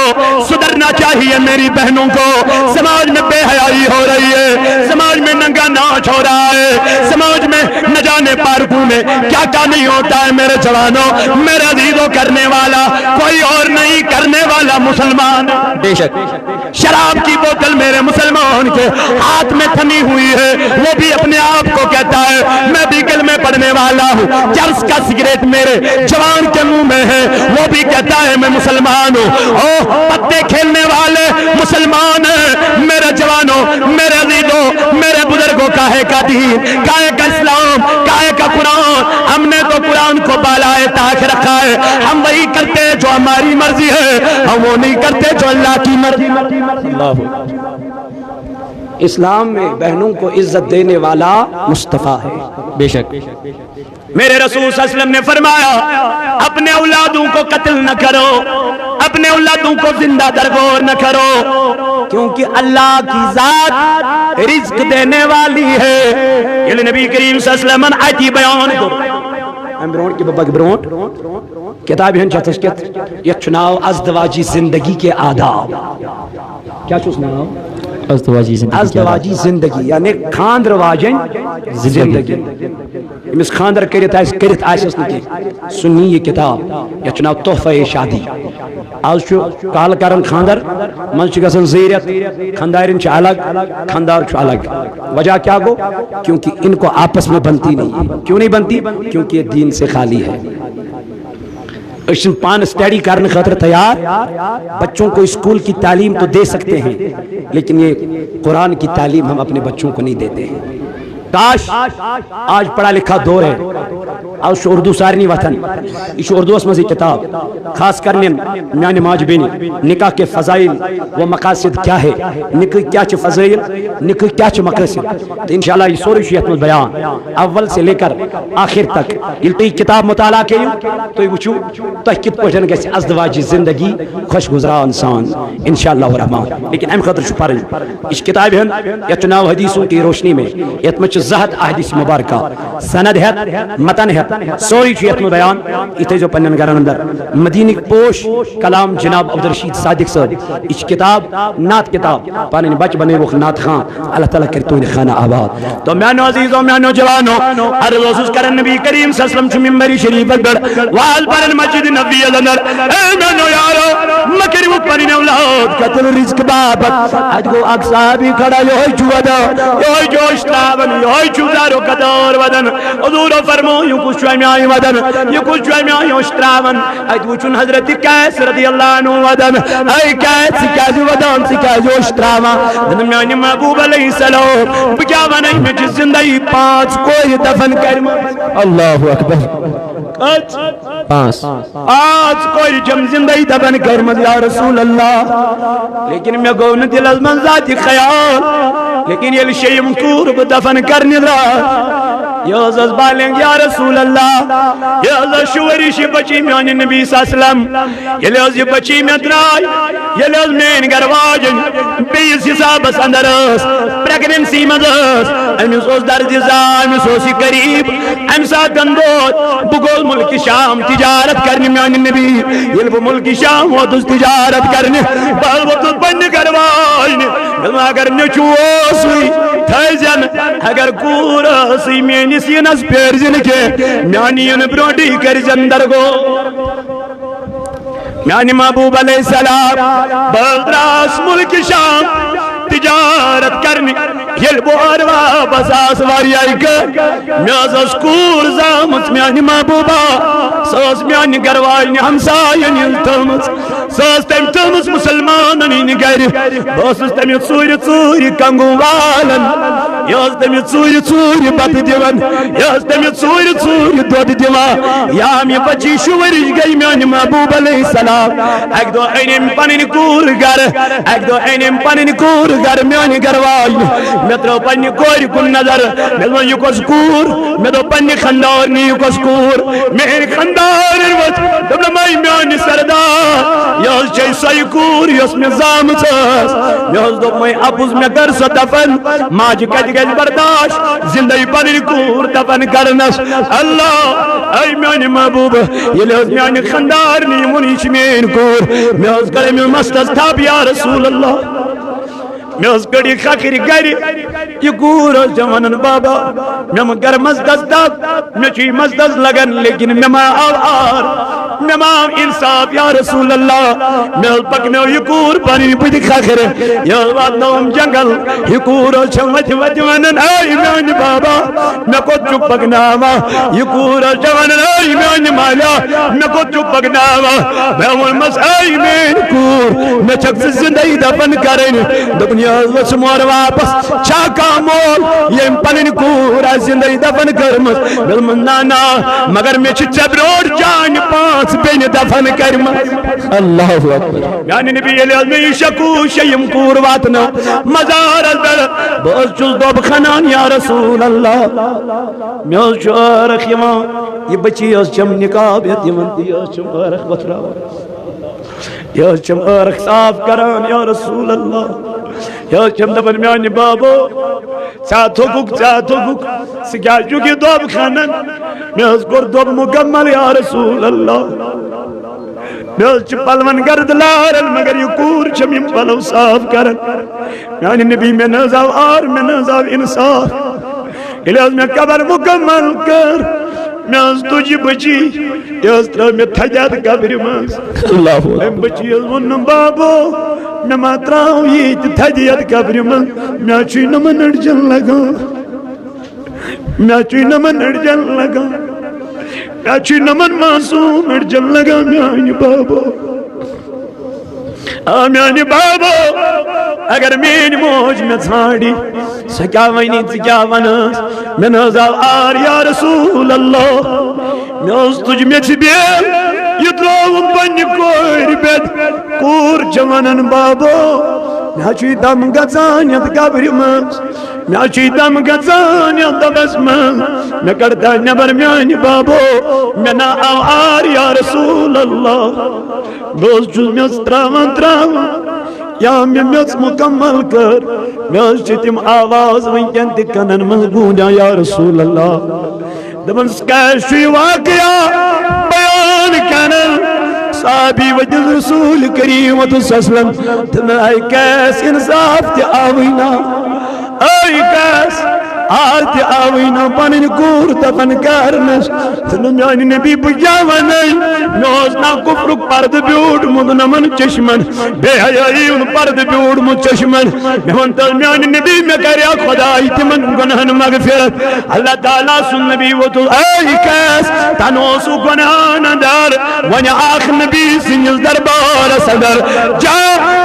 سدھرنا چاہیے میری بہنوں کو. سماج میں بے حیائی ہو رہی ہے سماج میں ننگا ناچ ہو رہا ہے سماج میں نہ جانے پارکوں میں کیا کیا نہیں ہوتا ہے. میرے جوانوں میرے عزیزوں کرنے والا کوئی اور نہیں کرنے والا مسلمان. بے شک شراب کی بوتل میرے مسلمان کے ہاتھ میں تھمی ہوئی ہے وہ بھی اپنے آپ کو کہتا ہے میں بھی کلمے پڑھنے والا ہوں. چرس کا سگریٹ میرے جوان کے منہ میں ہے وہ بھی کہتا ہے میں مسلمان ہوں. او پتے کھیلنے والے مسلمان ہیں میرے جوانوں میرے عزیزوں میرے بزرگوں کاہے کا دین کاہے کا اسلام کاہے کا قرآن. ہم نے تو قرآن کو بالائے طاق رکھا ہے. ہم وہی کرتے جو ہماری مرضی ہے ہم وہ نہیں کرتے جو اللہ کی مرضی. اسلام میں بہنوں کو عزت دینے والا مصطفیٰ ہے. بے شک میرے رسول صلی اللہ علیہ وسلم نے فرمایا اپنے اولادوں کو قتل نہ کرو اپنے اولادوں کو زندہ درگور نہ کرو کیونکہ اللہ کی ذات رزق دینے والی ہے. یہ نبی کریم صلی اللہ علیہ وسلم آیتی بیان کو ہم برونٹ کی بابا کی برونٹ کتاب ہن چاہتا ہے یہ چناؤ ازدواجی زندگی کے آداب. کیا چوز ناؤ ازدواجی زندگی یعنی خاندر واجن زندگی امس خاندر کرت آسس نکی سنی یہ کتاب یہ چناؤ تحفہ شادی. آج کال کرن خاندر من گژھان زیرت خاندارن الگ خاندار الگ. وجہ کیا گو کیونکہ ان کو آپس میں بنتی نہیں. کیوں نہیں بنتی؟ کیونکہ یہ دین سے خالی ہے. پان اسٹڈی کرنے خاطر تیار بچوں کو اسکول کی تعلیم تو دے سکتے ہیں لیکن یہ قرآن کی تعلیم ہم اپنے بچوں کو نہیں دیتے ہیں. کاش آج پڑھا لکھا دور ہے آج اردو سارنی وطن یہ اردو مزید کتاب خاص کر میان ماج بینی نکاح کے فضائل و مقاصد کیا ہے نکاح کیا فضائل نکاح کیا مقاصد تو انشاءاللہ یہ سوری شیعت میں بیان اول سے لے کر آخر تک یہ تو کتاب مطالعہ کے تو وچو تو کت پٹن گژھِ ازدواجی زندگی خوش گزرا انسان انشاءاللہ الرحمن. لیکن ام خاطر پڑھن یہ کتاب یہ چناؤ حدیثوں کی روشنی میں یہ زہت احادیث مبارکہ سند ہے متن ہے سوری چیت میں بیان اتھے جو پنن گھرن اندر مدینی پوش کلام جناب عبدالرشید صادق صاحب اس کتاب نعت کتاب پانین بچ بنے وہ نعت خان اللہ تعالیٰ کرتو ان خانہ آباد. تو میانو عزیزوں میانو جوانوں عرض وصوص کرن نبی کریم صلی اللہ علیہ وسلم چھ ممبری شریف اکبر وال پرن مسجد نبی اندر اے میانو یارو مکری وہ پرین اولاد قتل رزق بابت آج کو اقصابی کھڑا یہ جودا یہ جو اشتابن یہ چوزارو قدار ودن حضور فرمو یہ کچھ میں آئی ودن یہ کچھ میں آئی اشتراون ایت وچن حضرت قیس رضی اللہ عنہ ودن اے قیس سکازو ودن سکازو اشتراون دن میں آئی محبوب علیہ السلام بکیا ونائی میں جس زندگی پانچ کوئی دفن کرم. اللہ اکبر آج کوئی جم زندگی دفن کرم یا رسول اللہ. لیکن میں گو دل از من ذاتی خیال لیکن یہ شیم قرب دفن کرنے را یہ بالنگ یا رسول اللہ یہ شورش بچی میان نبی صلی اللہ علیہ وسلم یہ بچی میں درائی یہ مین گھر واجن بیس حسابس اندر پریگننسی مز امس درد زا امس قریب ام سات دود بہ ملک شام تجارت کرنے میان نبی یل بہ ملک شام ووتس تجارت کرنے بہ ووتس پنہ گھر واجن اگر نچو تھزن اگر کور سی میانس ینس پھیرزن کی میانی ین بروٹی کرزن درگو میانی محبوب علیہ السلام بلدراس ملک شام تجارت کرنی یل بور واپس آس واریائی کر میازس کور زامت میانی محبوبہ ساس میانی گروائن ہمسائن یل تمس ساس تم تمس مسلمان نین گر باسس تم ژوری ژوری کنگو والن یاس تم ژوری ژوری بت دیون یاس تم ژوری ژوری دود دیوان یا می بچی شورش گئی میانی محبوب علیہ السلام ایک دو اینم پنن کور گر ایک دو اینم پنن کور گر میانی گروائن میں ترو پنی کور کن نظر میں دو یہ کس کور میں دو پنی خندار نی یہ کس کور میری خندار وچ دبل مائی میانی سردار یاس چی سای کور یاس میں زامت یاس دو مائی اپوز میں در سا دفن ماج کج گل برداشت زندگی پنی کور دفن کرنس اللہ اے میانی محبوب یہ لحظ میانی خندار نی منیش مین کور میاس گلے میں مستس تھاب یا رسول اللہ میاس گڑی خاکری گری یہ کور جوانن بابا میں گر مزدس دب میں چی مزدس لگن لیکن میں ما آوار میں ما انصاف یا رسول اللہ میں پک میں یہ کور پانی پتی خاکر یا واتنام جنگل یہ کور چمت وجوانن اے میان بابا میں کو چپ پکناما یہ کور جوانن اے میان مالا میں کو چپ پکناما میں والمس اے مین کور میں چکس زندگی دفن کرن دنیا وسمور واپس چاکا مول یہ پنن کور زندگی دفن کرمس بلمن نانا مگر میں چبروڑ جان پانچ بین دفن کرمس اللہ اکبر یعنی نبی علیہ میں شکو شیم کور واتنا مزار البر بس چل دوب خنان یا رسول اللہ میں شارخ یمان یہ بچی اس چم نکاب یتیمن دی اس چم آرخ بطرا یا چم آرخ صاف کران یا رسول اللہ یا چم دفن میانی بابو ساتھو گک سکیا چوکی دوب خانن میں اس گر دوب مکمل یا رسول اللہ میں اس چی پلون گرد لارن مگر یہ کور چمیم پلو صاف کرن میانی نبی میں نظاو آر میں نظاو انصاف الیاز میں قبر مکمل کر میں اس تجھی بچی یا اس طرح میں تھجاد قبر ماز اللہ میں بچی از ونن بابو میں ماتراؤں یہ تھجاد قبر ماز میں چوئی نمن اڑجن لگا میں چوئی نمن اڑجن لگا میں چوئی نمن معصوم اڑجن لگا میانی بابو میانی بابو اگر مین موج میں ژھانڈی سہ کیا ونی ژٕ کیا ونس میں نظر آر یا رسول اللہ میں اس تجھ میں چھ بیل یہ تراؤں پنہ کور بیت کور جوانن بابو میں چھ دم گژھان یتھ قبرِ منٛز میں چھ دم گژھان یتھ دبس منٛز میں کڑتا نبر میانہِ بابو میں نہ آو آر یا رسول اللہ بہٕ چھُس میٚژ تراوان یا میں میٚژ مکمل کر میں چھ تم آواز ونکن تہ کنن منٛز گونجان یا رسول اللہ دپان کیٛاہ چھُ یہِ واقعہ بیان کرن صحابی وجد رسول کریم صلی اللہ علیہ وسلم تمہیں کیس انصاف تہ آوینا اے کیس آر تہ آوینا پنن کور دفن کرنس تنم میانی نبی بجا ونائی نوز نا کفرک پرد بیوٹ مد نمن چشمن بے حیائی ان پرد بیوٹ مد چشمن میون تل میانی نبی میں کریا خدای تمن گناہن مغفرت اللہ تعالیٰ سن نبی و تو اے کیس تنوسو گناہن اندر ونیا آخ نبی سنجز دربار صدر جا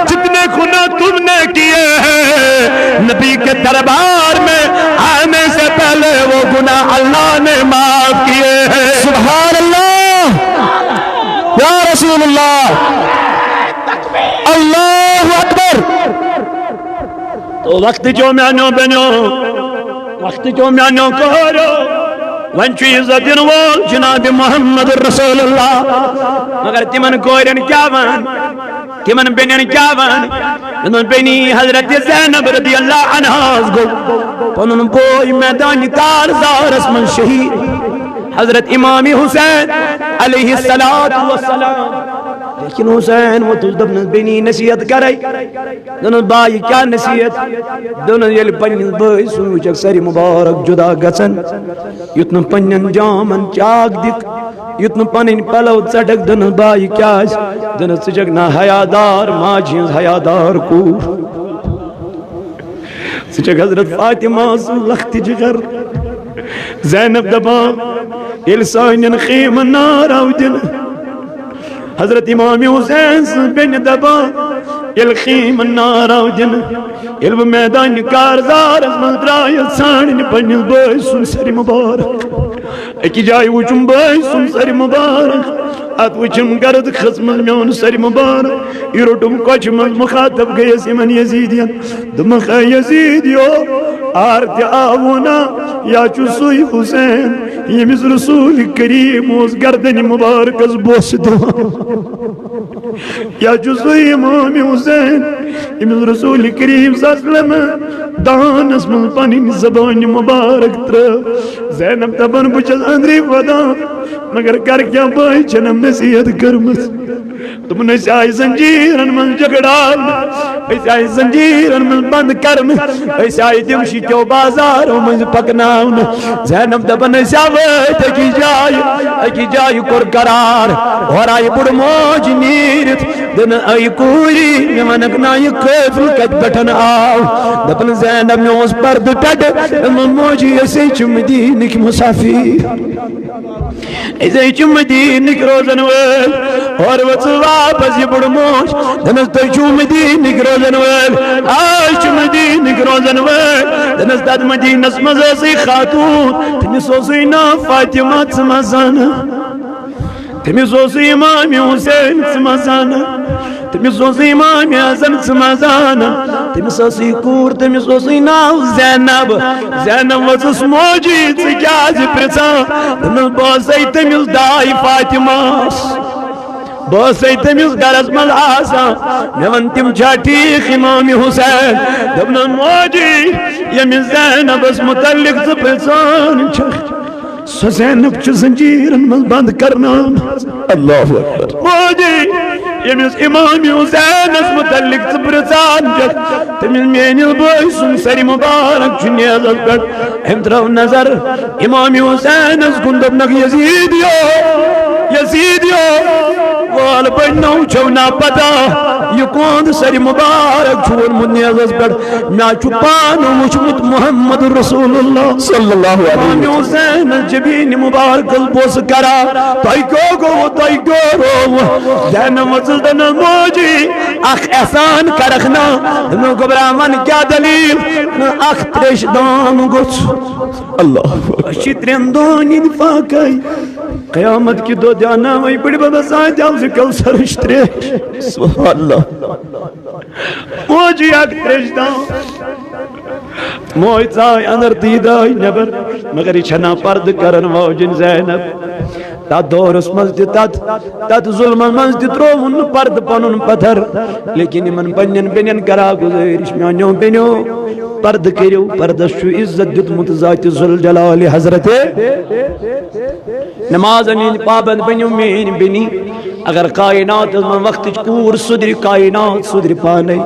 جتنے گناہ تم نے کیے ہیں نبی کے دربار میں آنے سے پہلے وہ گناہ اللہ نے معاف کیے ہیں سبحان اللہ یا رسول اللہ اللہ اکبر تو وقت جو میں نو بنو وقت جو میں نو کرو ون چھ عزت دن وول جناب محمد رسول اللہ مگر تمن کورن کیا ون تمن بینن کیا ون تمن بینی حضرت زینب رضی اللہ عنہا گو پنن بوئی میدان کارزارس من شہید حضرت امام حسین علیہ السلام لیکن حسین وہ تو دبن بینی نصیحت کرائی دونوں بائی کیا نصیحت دونوں یل پنن بائی سوچک سری مبارک جدا گسن یتن پنن جامن چاک دک یتن پنن پلو ژٹک دونوں بائی کیا دونوں سچک نہ حیادار ماجی حیادار کو سچک حضرت فاطمہ لخت جگر زینب دبا یل سانین خیم نار او دن حضرت امام حسین بن دبا یل خیم نار او دن یل میدان کارزار من درائے سانین پنن بائی سن سری مبارک اکی جائی وچم بائی سن سری مبارک ات وچم گرد خزمل میون سری مبارک یہ روٹم کچھ مخاطب گئی سیمن یزیدین دمخ یزیدیو آرتی آونا یا چوسوی حسین یمیز رسول کریم اس گردن مبارک از بوس دو یا چوسوی امام حسین یمیز رسول کریم ساسلم دان اسم پانی زبان مبارک تر زینب تبن بچل اندری ودا مگر کر کیا بائی چنم نصیحت کرمت تم نسائی زنجیرن من جگڑال ایسائی زنجیرن من بند کرم ایسائی دمشی کیو بازاروں من پکناؤن زینب دبن ساویت اکی جائی کر قرار اور آئی بڑ موج نیرت دن آئی کوری میمنک نائی کفل کت بٹن آو دبن زینب میں اس پرد ٹٹ من موجی ایسے چم دینک مسافیر ایسے چم دینک روزن ویل اور وچ واپس یہ بڑ موج دنس تو چم دینک روزن ویل آئی چم دینک روزن ویل دنس داد مدینس مزاسی خاتون تنس حسینہ فاطمہ سمازانا تمس امام حسین سمازانا تمس امام حسن سمازانا تمس کور تمس ناو زینب زینب وزس موجی ژکیاز پرژان دپنس بہٕ تمس دائی فاطمہ بہٕ تمس گرس مل آسان مے ون تم چھا ٹھیک امام حسین دپنس موجی یمس زینبس متعلق ژٕ پرژان چھکھ سو زینب چھ زنجیرن من بند کرنا اللہ اکبر موجی یمس امام حسین اس متعلق پرژان چھکھ تمس میانل بائی سن سری مبارک چھ نیزس پہ ام ترو نظر امام حسین اس کن دپنک یزیدیو وال بنو چھو نا پتا یہ کون سری مبارک چھو نیزس پہ میا چھ پانو وچھمت محمد رسول اللہ صلی اللہ علیہ وسلم جبین مبارک البوس کرا تائی کو گو تائی کو رو زینب وزلدن موجی اخ احسان کرخنا نو گبرامن کیا دلیل اخ تریش دان گوچ اللہ شترین دانی دفاع کئی قیامت کی دو جانا وی بڑی بابا ساتھ جاؤ سے کل سرش تریش سبحان اللہ موجی اخ تریش دان موئی ژائی اندر دیدائی نبر مگر یہ چھنا پرد کرن واجن زینب تات دورس مزد تات ظلم مزد تروون پرد پنن پتھر لیکن من پنن بینن کرا گزارش میانیو بینیو پرد کریو پردشو عزت دتمت ذات ذوالجلال حضرت نماز انین پابند بینیو مین بینی اگر کائنات من وقت کور صدر کائنات صدر پانے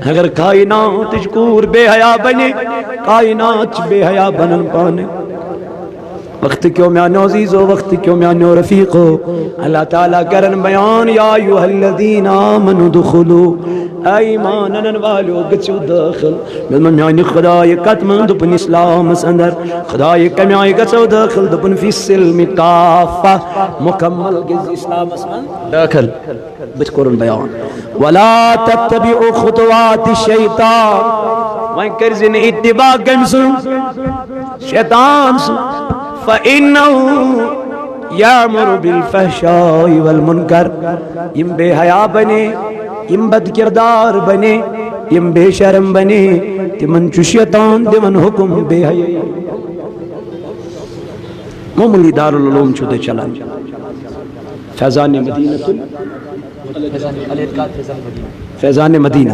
اگر کائنات کور بے حیا بنے کائنات بے حیا بنن پانے وقت کیوں میانو عزیزو وقت کیوں میانو رفیقو اللہ تعالیٰ کرن بیان یا ایوہ الذین آمنوا دخلوا ایمانن والو گچو داخل ملمن میانی خدای قتمن دپن اسلام سندر خدای کمیائی گچو داخل دپن فی السلم کافہ مکمل گز اسلام سندر داخل بچ قرن بیان ولا تتبعوا خطوات الشیطان وائن کرزن اتباع گمسن شیطان سن فَإِنَّهُ يَعْمُرُ بِالْفَحْشَاءِ وَالْمُنْكَرِ یم بے حیا بنے یم بد کردار بنے یم بے شرم بنے تمن چو شیطان دیون حکم بے حیا معمولی دارالعلوم چھو دے چلان فیضان مدینہ فیضان مدینہ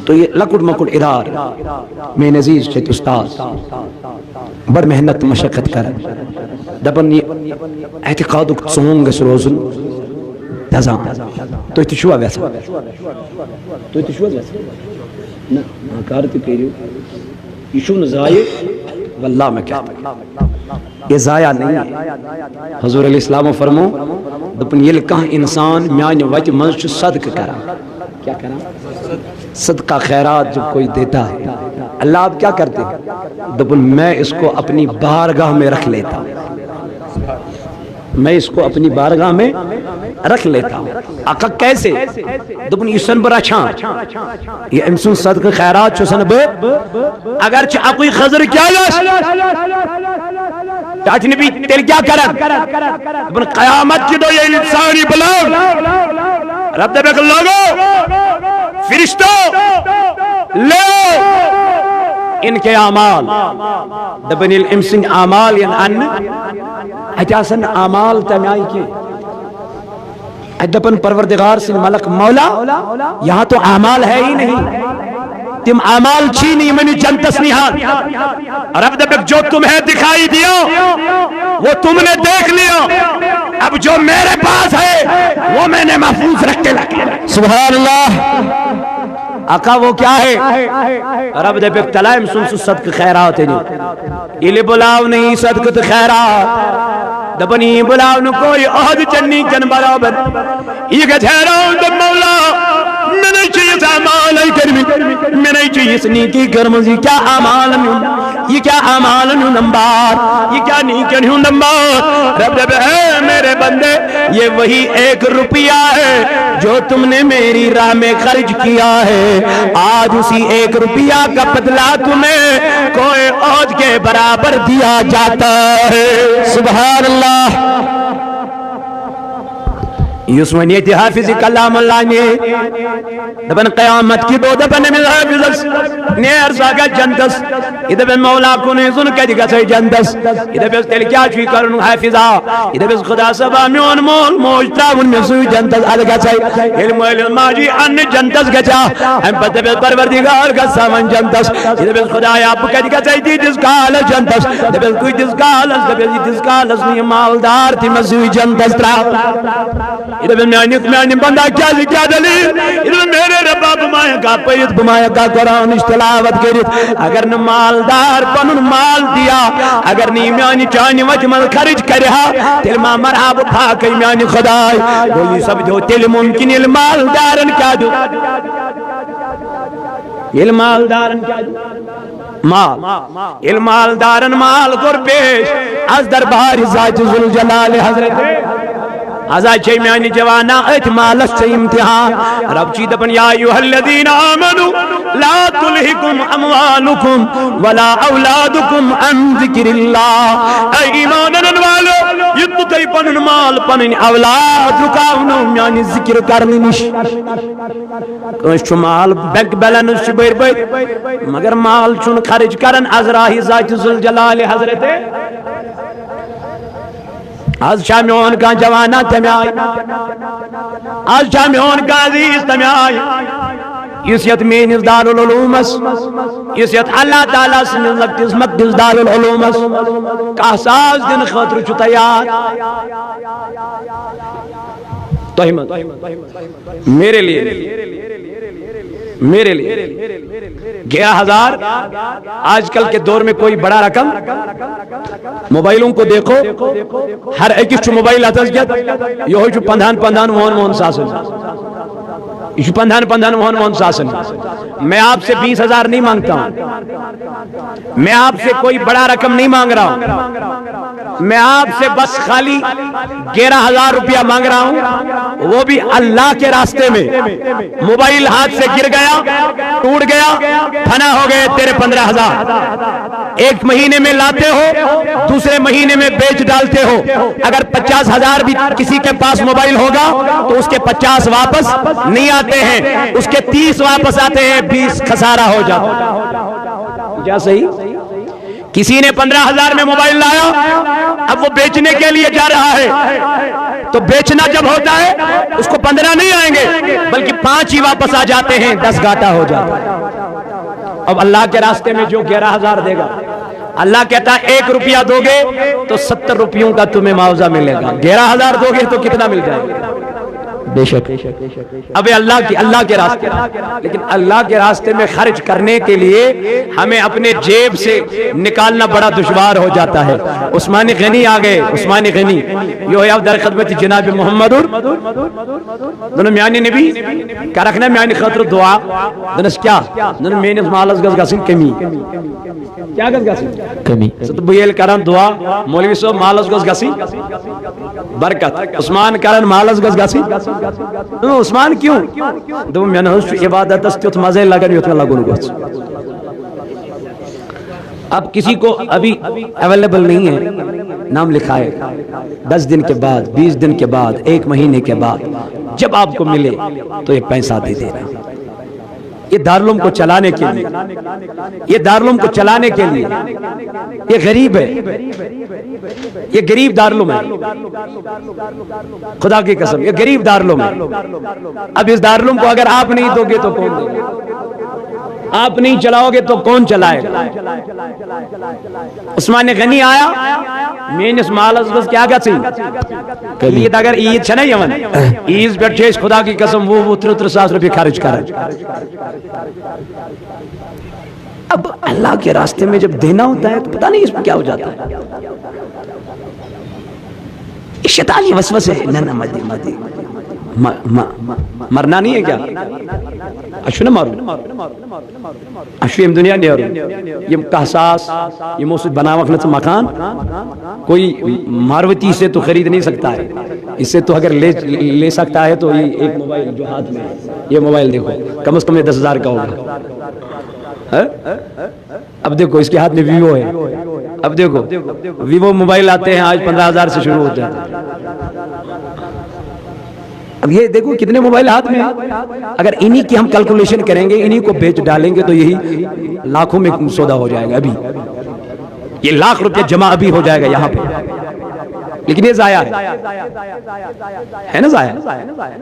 تو یہ لکڑ مکڑ ادار میں عزیز چھت استاد بڑ محنت مشقت کر دبن یہ اعتقاد سونگ اس روزن تزان تو اتشوا ویسا تو اتشوا ویسا نا کارتی کریو یشو نزائے واللہ میں کہتا یہ ضائع نہیں ہے حضور علیہ السلام فرمو دپن یہ لکھا انسان میان وجہ منش صدقہ کرا کیا کرا صدقہ خیرات جب کوئی دیتا ہے اللہ آپ کیا کرتے دپن میں اس کو اپنی بارگاہ میں رکھ لیتا ہوں میں اس کو اپنی بارگاہ میں رکھ لیتا ہوں آقا کیسے دپن یہ سن برا چھان یہ امسن صدقہ خیرات چھو سن بے اگرچہ اپنی خضر کیا لش چاچ نبی تیل کیا کرن دپن قیامت کی دو یہ انسانی بلاؤ رب دے بکل لوگو فرشتو لے ان کے اعمال دبن الامسن اعمال ین ان اجاسن اعمال تمیائی کی دبن پروردگار سے ملک مولا یہاں تو اعمال ہے ہی نہیں تم اعمال چھینی منی جنتس نہاد رب دبک جو تمہیں دکھائی دیا وہ تم نے دیکھ لیا اب جو میرے پاس ہے وہ میں نے محفوظ رکھ کے لگے سبحان اللہ آقا وہ کیا ہے رب دے پہ تلائم سنسو صدق خیرات ہے یہ بلاو نہیں صدقت خیرات دبنی بلاو نو کوئی عہد چنی چن برابر یہ کہ ٹھہراؤں دب مولا میں نہیں چاہیے اعمال کرمی میں نہیں چاہیے اس نیکی کرمزی کیا اعمال یہ کیا اعمال نمبر یہ کیا نیکی نمبر رب دے اے میرے بندے یہ وہی 1 روپیہ ہے جو تم نے میری راہ میں خرچ کیا ہے آج اسی 1 روپیہ کا بدلہ تمہیں کوئی عہد کے برابر دیا جاتا ہے سبحان اللہ یسونیت حافظ کلام اللہ نے دبن قیامت کی دو دبن من حافظ نیر ساگا جنتس ادبن مولا کنیزن کج گسے جنتس ادبن تل کیا چوی کرن حافظا ادبن خدا سبا میون مول موجتاون میں سوی جنتس اد گسے علم علم ماجی ان جنتس گچا ہم پتبن پروردگار گسا من جنتس ادبن خدا آپ کج گسے دی جس کال جنتس ادبن کوئی جس کال جس کال اسنی مالدار تھی مسوی جنتس ترا ادھر میں بندہ کیا دلیل ادھر میرے ربا بمایا کا پیت بمایا کا قرآن تلاوت کرت اگر نہ مالدار پنن مال دیا اگر نی میانی چانی وجمل خرچ کریا تیل ما مرحب پاکی میانی خدای بولی سب جو تیل ممکن المالدارن کیا دو المالدارن کیا دو مال المالدارن مال کر پیش از دربار ذات ذوالجلال حضرت آزاد چھے میانی جوانا اتمالس سے امتحان رب چی دپن یا ایوہ الذین آمنوا لا تلہکم اموالکم ولا اولادکم عن ذکر اللہ اے ایمانن والو یہ تو تی پنن مال پنن اولاد رکاونو میانی ذکر کرنی نش کنش چھو مال بینک بیلنس چھو بیر بیر مگر مال چھون خرج کرن از راہی ذات ذوالجلال حضرت آج شامیون کا جوانہ تمیائی آج شامیون کا عزیز تمیائی اسیت مین دار العلوم اسیت اللہ تعالیٰ سے نزدیک مقدس دار العلوم کا ساز دن خطر چھو تیار تحمد میرے لیے 11,000 آج کل کے دور میں کوئی بڑا رقم موبائلوں کو دیکھو ہر ایک چھو موبائل آتا ہے یہ ہوئی چھو پندھان وہن ساسن یہ چھو پندھان وہن ساسن میں آپ سے 20,000 نہیں مانگتا ہوں میں آپ سے کوئی بڑا رقم نہیں مانگ رہا ہوں میں آپ سے بس خالی 11,000 روپیہ مانگ رہا ہوں وہ بھی اللہ کے راستے میں موبائل ہاتھ سے گر گیا ٹوٹ گیا پھنا ہو گئے تیرے 15,000 ایک مہینے میں لاتے ہو دوسرے مہینے میں بیچ ڈالتے ہو اگر 50,000 بھی کسی کے پاس موبائل ہوگا تو اس کے 50 واپس نہیں آتے ہیں اس کے 30 واپس آتے ہیں 20 خسارہ ہو جاتا کیا صحیح کسی نے 15,000 میں موبائل لایا، اب وہ بیچنے کے لیے جا رہا ہے، تو بیچنا جب ہوتا ہے اس کو 15 نہیں آئیں گے بلکہ 5 ہی واپس آ جاتے ہیں، 10 گھاٹا ہو جاتا ہے۔ اب اللہ کے راستے میں جو 11,000 دے گا، اللہ کہتا ہے 1 روپیہ دو گے تو 70 روپیوں کا تمہیں معاوضہ ملے گا، 11,000 دو گے تو کتنا مل جائے گا؟ بے شک۔ اب اللہ کے راستے، لیکن اللہ کے راستے میں خرچ کرنے کے لیے ہمیں اپنے جیب سے نکالنا بڑا دشوار ہو جاتا ہے۔ عثمان غنی آ گئے، عثمان غنی یہ ہے در خدمت جناب محمد دونوں میانی نبی کیا رکھنا میانی خاطر دعا دنس کیا دونوں میانس مالس گز گسن کمی کیا گز گسن کمی تو بیل کرن دعا مولوی صاحب مالس گز گسن برکت عثمان کرن مالس گز گسن عثمان کیوں دو میں نے عبادت اس تیت مزے لگن یوت میں لگن گوچ۔ اب کسی کو ابھی اویلیبل نہیں ہے، نام لکھا ہے 10 دن کے بعد 20 دن کے بعد 1 مہینے کے بعد جب آپ کو ملے تو ایک پیسہ دے دینا۔ یہ دارالعلوم کو چلانے کے لیے، یہ دارالعلوم کو چلانے کے لیے، یہ غریب ہے، یہ غریب دارالعلوم ہے، خدا کی قسم یہ غریب دارالعلوم ہے۔ اب اس دارالعلوم کو اگر آپ نہیں دو گے تو کون دے گا؟ آپ نہیں چلاؤ گے تو کون چلائے گا؟ عثمان غنی آیا مینس مالس بس کیا گا سی عید اگر عید چھنا یمن عید پر چھیس خدا کی قسم وہ 33,000 روپے خرچ کر۔ اب اللہ کے راستے میں جب دینا ہوتا ہے تو پتہ نہیں اس میں کیا ہو جاتا ہے، شیطانی وسوسے نہ مدی مرنا نہیں ہے کیا اشو نہ مارو اشو ام دنیا نیرو یم کحساس یم اس بناوک نہ مکان کوئی ماروتی سے تو خرید نہیں سکتا ہے، اس سے تو اگر لے سکتا ہے تو یہ ایک موبائل جو ہاتھ میں یہ موبائل دیکھو کم از کم یہ 10,000 کا ہوگا۔ اب دیکھو اس کے ہاتھ میں ویوو ہے، اب دیکھو ویوو موبائل آتے ہیں آج 15,000 سے شروع ہو جاتے ہیں۔ اب یہ دیکھو کتنے موبائل ہاتھ میں، اگر انہی کی ہم کیلکولیشن کریں گے انہی کو بیچ ڈالیں گے تو یہی لاکھوں میں سودا ہو جائے گا، ابھی یہ لاکھ روپے جمع ابھی ہو جائے گا یہاں پہ، لیکن یہ ضائع ہے نا ضائع،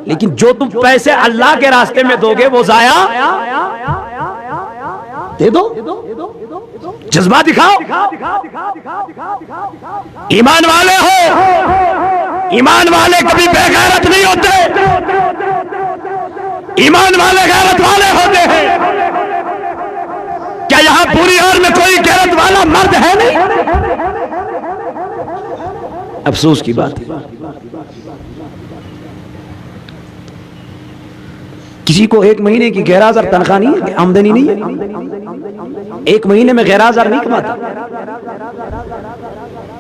لیکن جو تم پیسے اللہ کے راستے میں دو گے وہ ضائع دے دو، جذبہ دکھاؤ، ایمان والے ہو، ایمان والے کبھی بے غیرت نہیں ہوتے، ایمان والے غیرت والے ہوتے ہیں۔ کیا یہاں پوری اور میں کوئی غیرت والا مرد ہے نہیں؟ افسوس کی بات ہے کسی کو 1 مہینے کی 11,000 تنخواہ نہیں ہے، آمدنی نہیں ہے، 1 مہینے میں 11,000 نہیں کماتا،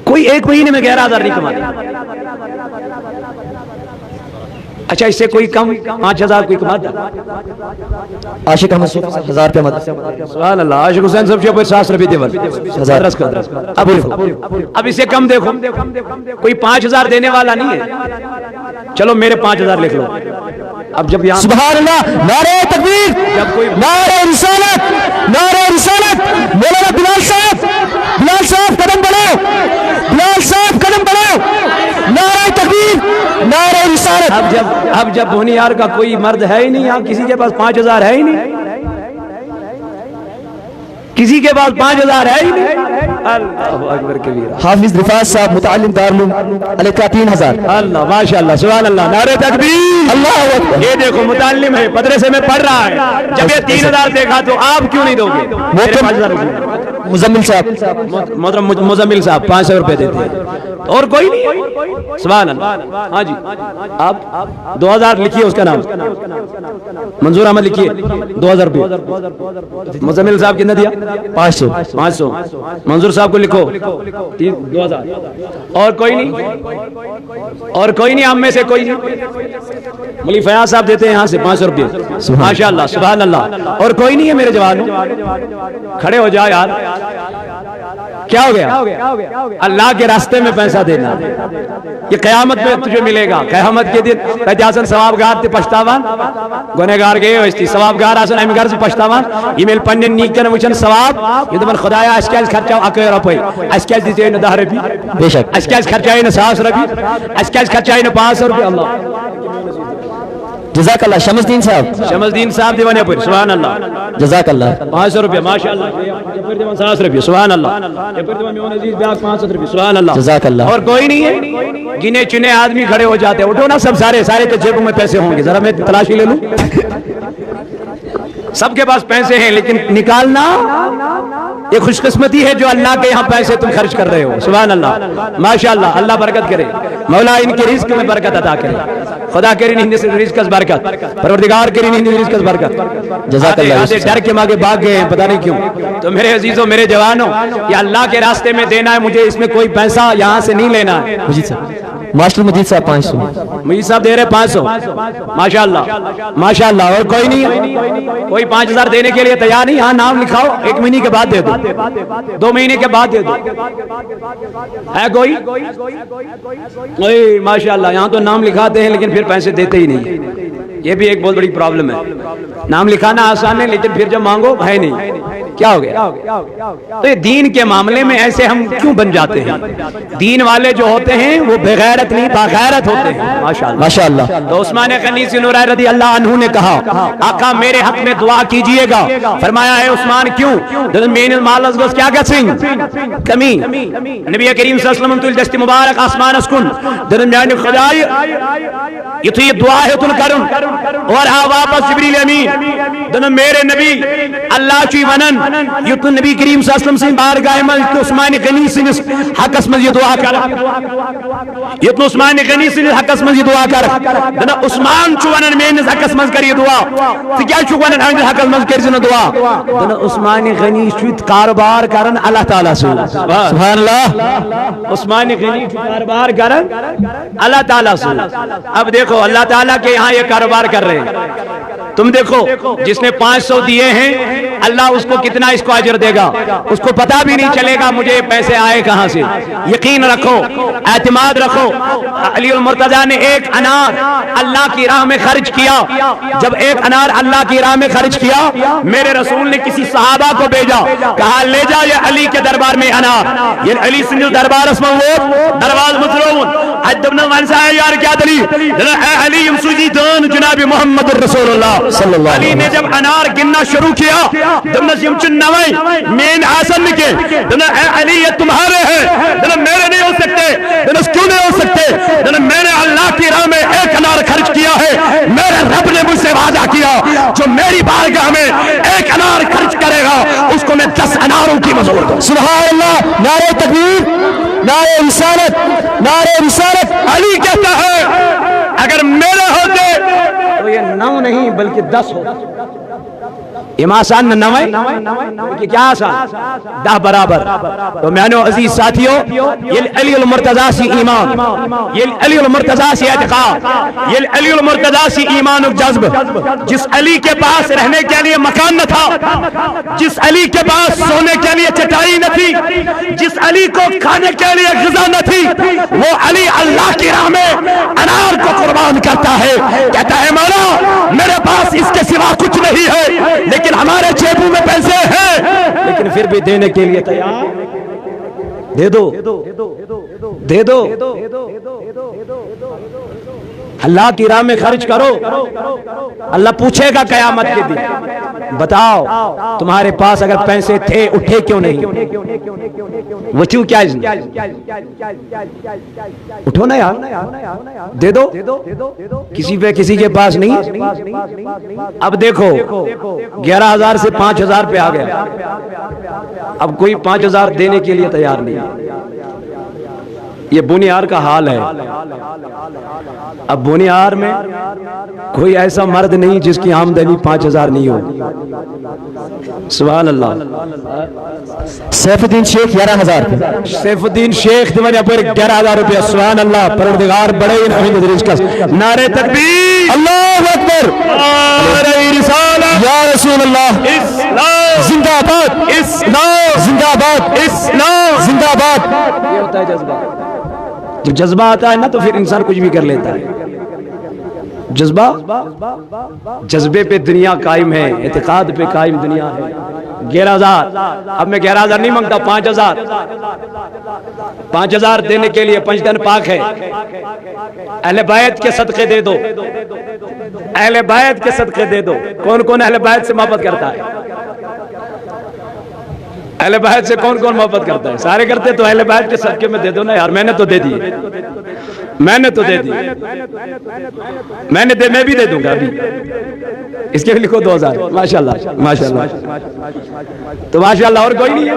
کوئی 1 مہینے میں 11,000 نہیں کماتا۔ اچھا اس سے کوئی کم 5,000 کوئی کماتا؟ عاشق احمد 1,000 روپے مت سبحان اللہ، عاشق حسین صاحب سے 50 روپے دیول 1000 اب دیکھو، اب اسے کم دیکھو، کوئی 5,000 دینے والا نہیں ہے، چلو میرے 5,000 لکھ لو۔ اب جب یہاں سبحان اللہ، نعرہ تکبیر، جب کوئی نعرہ رسالت، نعرہ رسالت، مولانا بلال صاحب، بلال صاحب قدم بڑھو، بلال صاحب قدم بڑھو، نعرہ تکبیر، نعرہ رسالت۔ اب جب بونیار کا کوئی مرد ہے ہی نہیں، یہاں کسی کے پاس 5,000 ہے ہی نہیں، کسی کے پاس 5,000 ہے ہی نہیں۔ اللہ اکبر کبیرہ۔ حافظ رفاعت صاحب متعلم دارالعلوم علیہ کا 3,000۔ اللہ ماشاءاللہ سبحان اللہ، نعرہ تکبیر، اللہ اکبر۔ یہ دیکھو متعلم ہے، مدرسے میں پڑھ رہا ہے، جب یہ 3,000 دیکھا تو آپ کیوں نہیں دو گے؟ میرے 5,000 مزمل صاحب، محترم مزمل صاحب 500 روپے دیتے ہیں، اور کوئی نہیں؟ سبحان اللہ۔ ہاں جی آپ 2,000 لکھیے، اس کا نام منظور احمد لکھیے، 2,000 روپے۔ مزمل صاحب کتنا دیا؟ 500۔ منظور صاحب کو لکھو 2,000۔ اور کوئی نہیں؟ اور کوئی نہیں؟ ہم میں سے کوئی نہیں؟ ملی فیاض صاحب دیتے ہیں یہاں سے 500 روپے، ماشاءاللہ سبحان اللہ۔ اور کوئی نہیں ہے میرے جوانوں؟ کھڑے ہو جائے یار، کیا ہو گیا؟ اللہ کے راستے میں پیسہ دینا، یہ قیامت میں تجھے ملے گا. قیامت کے دن کہتے آسن ثواب گار تے پشتاوان گنہگار گئے ہوئے ثواب گار آسن امی گھر سے پشتاوان یہ میل پنن نیکن وچن ثواب یہ دمن خدایا اس کیاز خرچاو 1 روپے اس کیاز دیتے نہ 10 روپے بے شک اس کیاز خرچائے نہ 100 روپے اس کیاز خرچائے نہ 500 روپے. اللہ جزاک اللہ. شمس الدین صاحب، شمس الدین صاحب دیوانے پر سبحان اللہ جزاک اللہ. 500 روپے ماشاءاللہ یہ پھر دیوان 100 روپے سبحان اللہ یہ پھر دیوان میون عزیز بیاق 500 روپے سبحان اللہ جزاک اللہ. اور کوئی نہیں ہے گنے چنے آدمی کھڑے ہو جاتے ہیں. اٹھو نا سب سارے تو جیبوں میں پیسے ہوں گے ذرا میں تلاشی لے لوں. سب کے پاس پیسے ہیں لیکن نکالنا یہ خوش قسمتی ہے جو اللہ کے یہاں پیسے تم خرچ کر رہے ہو سبحان اللہ ماشاءاللہ. اللہ برکت کرے مولا ان کے رزق میں برکت عطا کرے خدا کرے نہیں سے رزق اس برکت پروردگار کرے نہیں رزق اس برکت. جزاک اللہ. ڈر کے ماگے بھاگ گئے ہیں پتہ نہیں کیوں. تو میرے عزیزوں میرے جوانوں یہ اللہ کے راستے میں دینا ہے مجھے اس میں کوئی پیسہ یہاں سے نہیں لینا ہے. مجید صاحب ماسٹر مجید صاحب 500 مجید صاحب دے رہے 500 ماشاءاللہ ماشاءاللہ. اور کوئی نہیں کوئی 5000 دینے کے لیے تیار نہیں. ہاں نام لکھاؤ 1 مہینے کے بعد دے دو 2 مہینے کے بعد دے دو ہے کوئی ماشاءاللہ. یہاں تو نام لکھاتے ہیں لیکن پھر پیسے دیتے ہی نہیں. یہ بھی ایک بہت بڑی پرابلم ہے. نام لکھانا آسان ہے لیکن پھر جب مانگو ہے نہیں. کیا ہو گیا؟ تو یہ دین کے معاملے میں ایسے ہم کیوں بن جاتے ہیں؟ دین والے جو ہوتے ہیں وہ بغیرت نہیں باغیرت ہوتے ہیں ماشاءاللہ. تو عثمان غنی سے نورائے رضی اللہ عنہ نے کہا آقا میرے حق میں دعا کیجئے گا. فرمایا ہے عثمان کیوں؟ مین مال از گوس کیا گسنگ کمی نبی کریم صلی اللہ علیہ وسلم تو دست مبارک آسمان اسکن دن میان خدای یہ تو یہ دعا ہے تن کرن اور ہاں واپس جبریل امین دن میرے نبی اللہ چی ونن یہ تو نبی کریم صلی اللہ علیہ وسلم سے بارگاہ میں عثمان غنی سے حق اسمز یہ دعا کر یہ تو عثمان غنی سے حق اسمز یہ دعا کر دن عثمان چو ونن میں حق اسمز کر یہ دعا تو کیا چو ونن حق اسمز کر یہ دعا دن عثمان غنی چوت کاروبار کرن اللہ تعالیٰ سے سبحان اللہ. عثمان غنی چوت کاروبار کرن اللہ تعالیٰ سے. اب دیکھو اللہ تعالیٰ کے یہاں یہ کاروبار کر رہے ہیں. تم دیکھو جس نے 500 دیے ہیں اللہ اس کو کتنا اس کو اجر دے گا اس کو پتا بھی نہیں چلے گا مجھے پیسے آئے کہاں سے. یقین رکھو اعتماد رکھو. علی المرتضیٰ نے 1 انار اللہ کی راہ میں خرچ کیا. جب 1 انار اللہ کی راہ میں خرچ کیا میرے رسول نے کسی صحابہ کو بھیجا کہا لے جا یہ علی کے دربار میں انار یہ علی سنجل دربار اسمہ وہ درواز مطلوبون ادبنا وانسا ہے یار کیا دلیل اے علی امسوجی دان جناب محمد رسول اللہ صلی اللہ علیہ. علی نے جب انار گننا شروع کیا دمنا سیمچن نوائی مین آسن نکے دمنا اے علی یہ تمہارے ہیں دمنا میرے نہیں ہو سکتے دمنا کیوں نہیں ہو سکتے دمنا میں نے اللہ کی راہ میں 1 انار خرچ کیا ہے میرے رب نے مجھ سے وعدہ کیا جو میری بارگاہ میں 1 انار خرچ کرے گا اس کو میں 10 اناروں کی مزور دوں. سبحان اللہ. نعرہ تکبیر نعرہ رسالت نعرہ رسالت. علی کہتا ہے اگر میرے ہوتے تو یہ 9 نہیں بلکہ 10 ہوتا. یہ آسان نہ 9 کہ کیا آسان 10 برابر. تو میانو عزیز ساتھیو یہ علی المرتضیٰ سی ایمان یہ علی المرتضیٰ سی اعتقاد یہ علی المرتضیٰ سی ایمان و جذب جس علی کے پاس رہنے کے لیے مکان نہ تھا جس علی کے پاس سونے کے لیے چٹائی نہ تھی جس علی کو کھانے کے لیے غذا نہ تھی وہ علی اللہ کی راہ میں انار کو قربان کرتا ہے. کہتا ہے مولا میرے پاس اس کے سوا کچھ نہیں ہے لیکن ہمارے جیبوں میں پیسے ہیں لیکن پھر بھی دینے کے لیے تیار. دے دو دے دو اللہ کی راہ میں خرچ کرو. اللہ پوچھے گا قیامت کے دن بتاؤ تمہارے پاس اگر پیسے تھے اٹھے کیوں نہیں وچو کیا اٹھو نا یار دے دو. کسی پہ کسی کے پاس نہیں. اب دیکھو 11,000 سے 5,000 پہ آ گیا. اب کوئی 5,000 دینے کے لیے تیار نہیں. یہ بنیار کا حال ہے. اب بنیار میں کوئی ایسا مرد نہیں جس کی آمدنی 5,000 نہیں ہو. سبحان اللہ. سیف الدین شیخ 11,000 سیف الدین شیخ دیوانے پر 11,000 روپیہ. سبحان اللہ. پروردگار بڑے نعرہ تکبیر اللہ اکبر نعرہ رسالت یا رسول اللہ اسلام زندہ باد اسلام زندہ باد آباد اسلام زندہ باد. یہ ہوتا ہے جذبہ. جب جذبہ آتا ہے نا تو پھر انسان کچھ بھی کر لیتا ہے. جذبے پہ دنیا قائم ہے, اعتقاد پہ قائم دنیا ہے. 11,000, اب میں 11,000 نہیں مانگتا, 5,000. 5,000 دینے کے لیے 5 دن پاک ہے. اہل بیت کے صدقے دے دو, اہل بیت کے صدقے دے دو. کون کون اہل بیت سے محبت کرتا ہے؟ اہل بیت سے کون کون محبت کرتا ہے؟ سارے کرتے. تو اہل بیت کے صدقے میں دے دو نا یار. میں نے تو دے دی, میں نے تو دے دی, میں بھی دے دوں گا ابھی. اس کے بھی لکھو 2,000. ماشاءاللہ ماشاءاللہ. تو ماشاءاللہ اور کوئی نہیں ہے.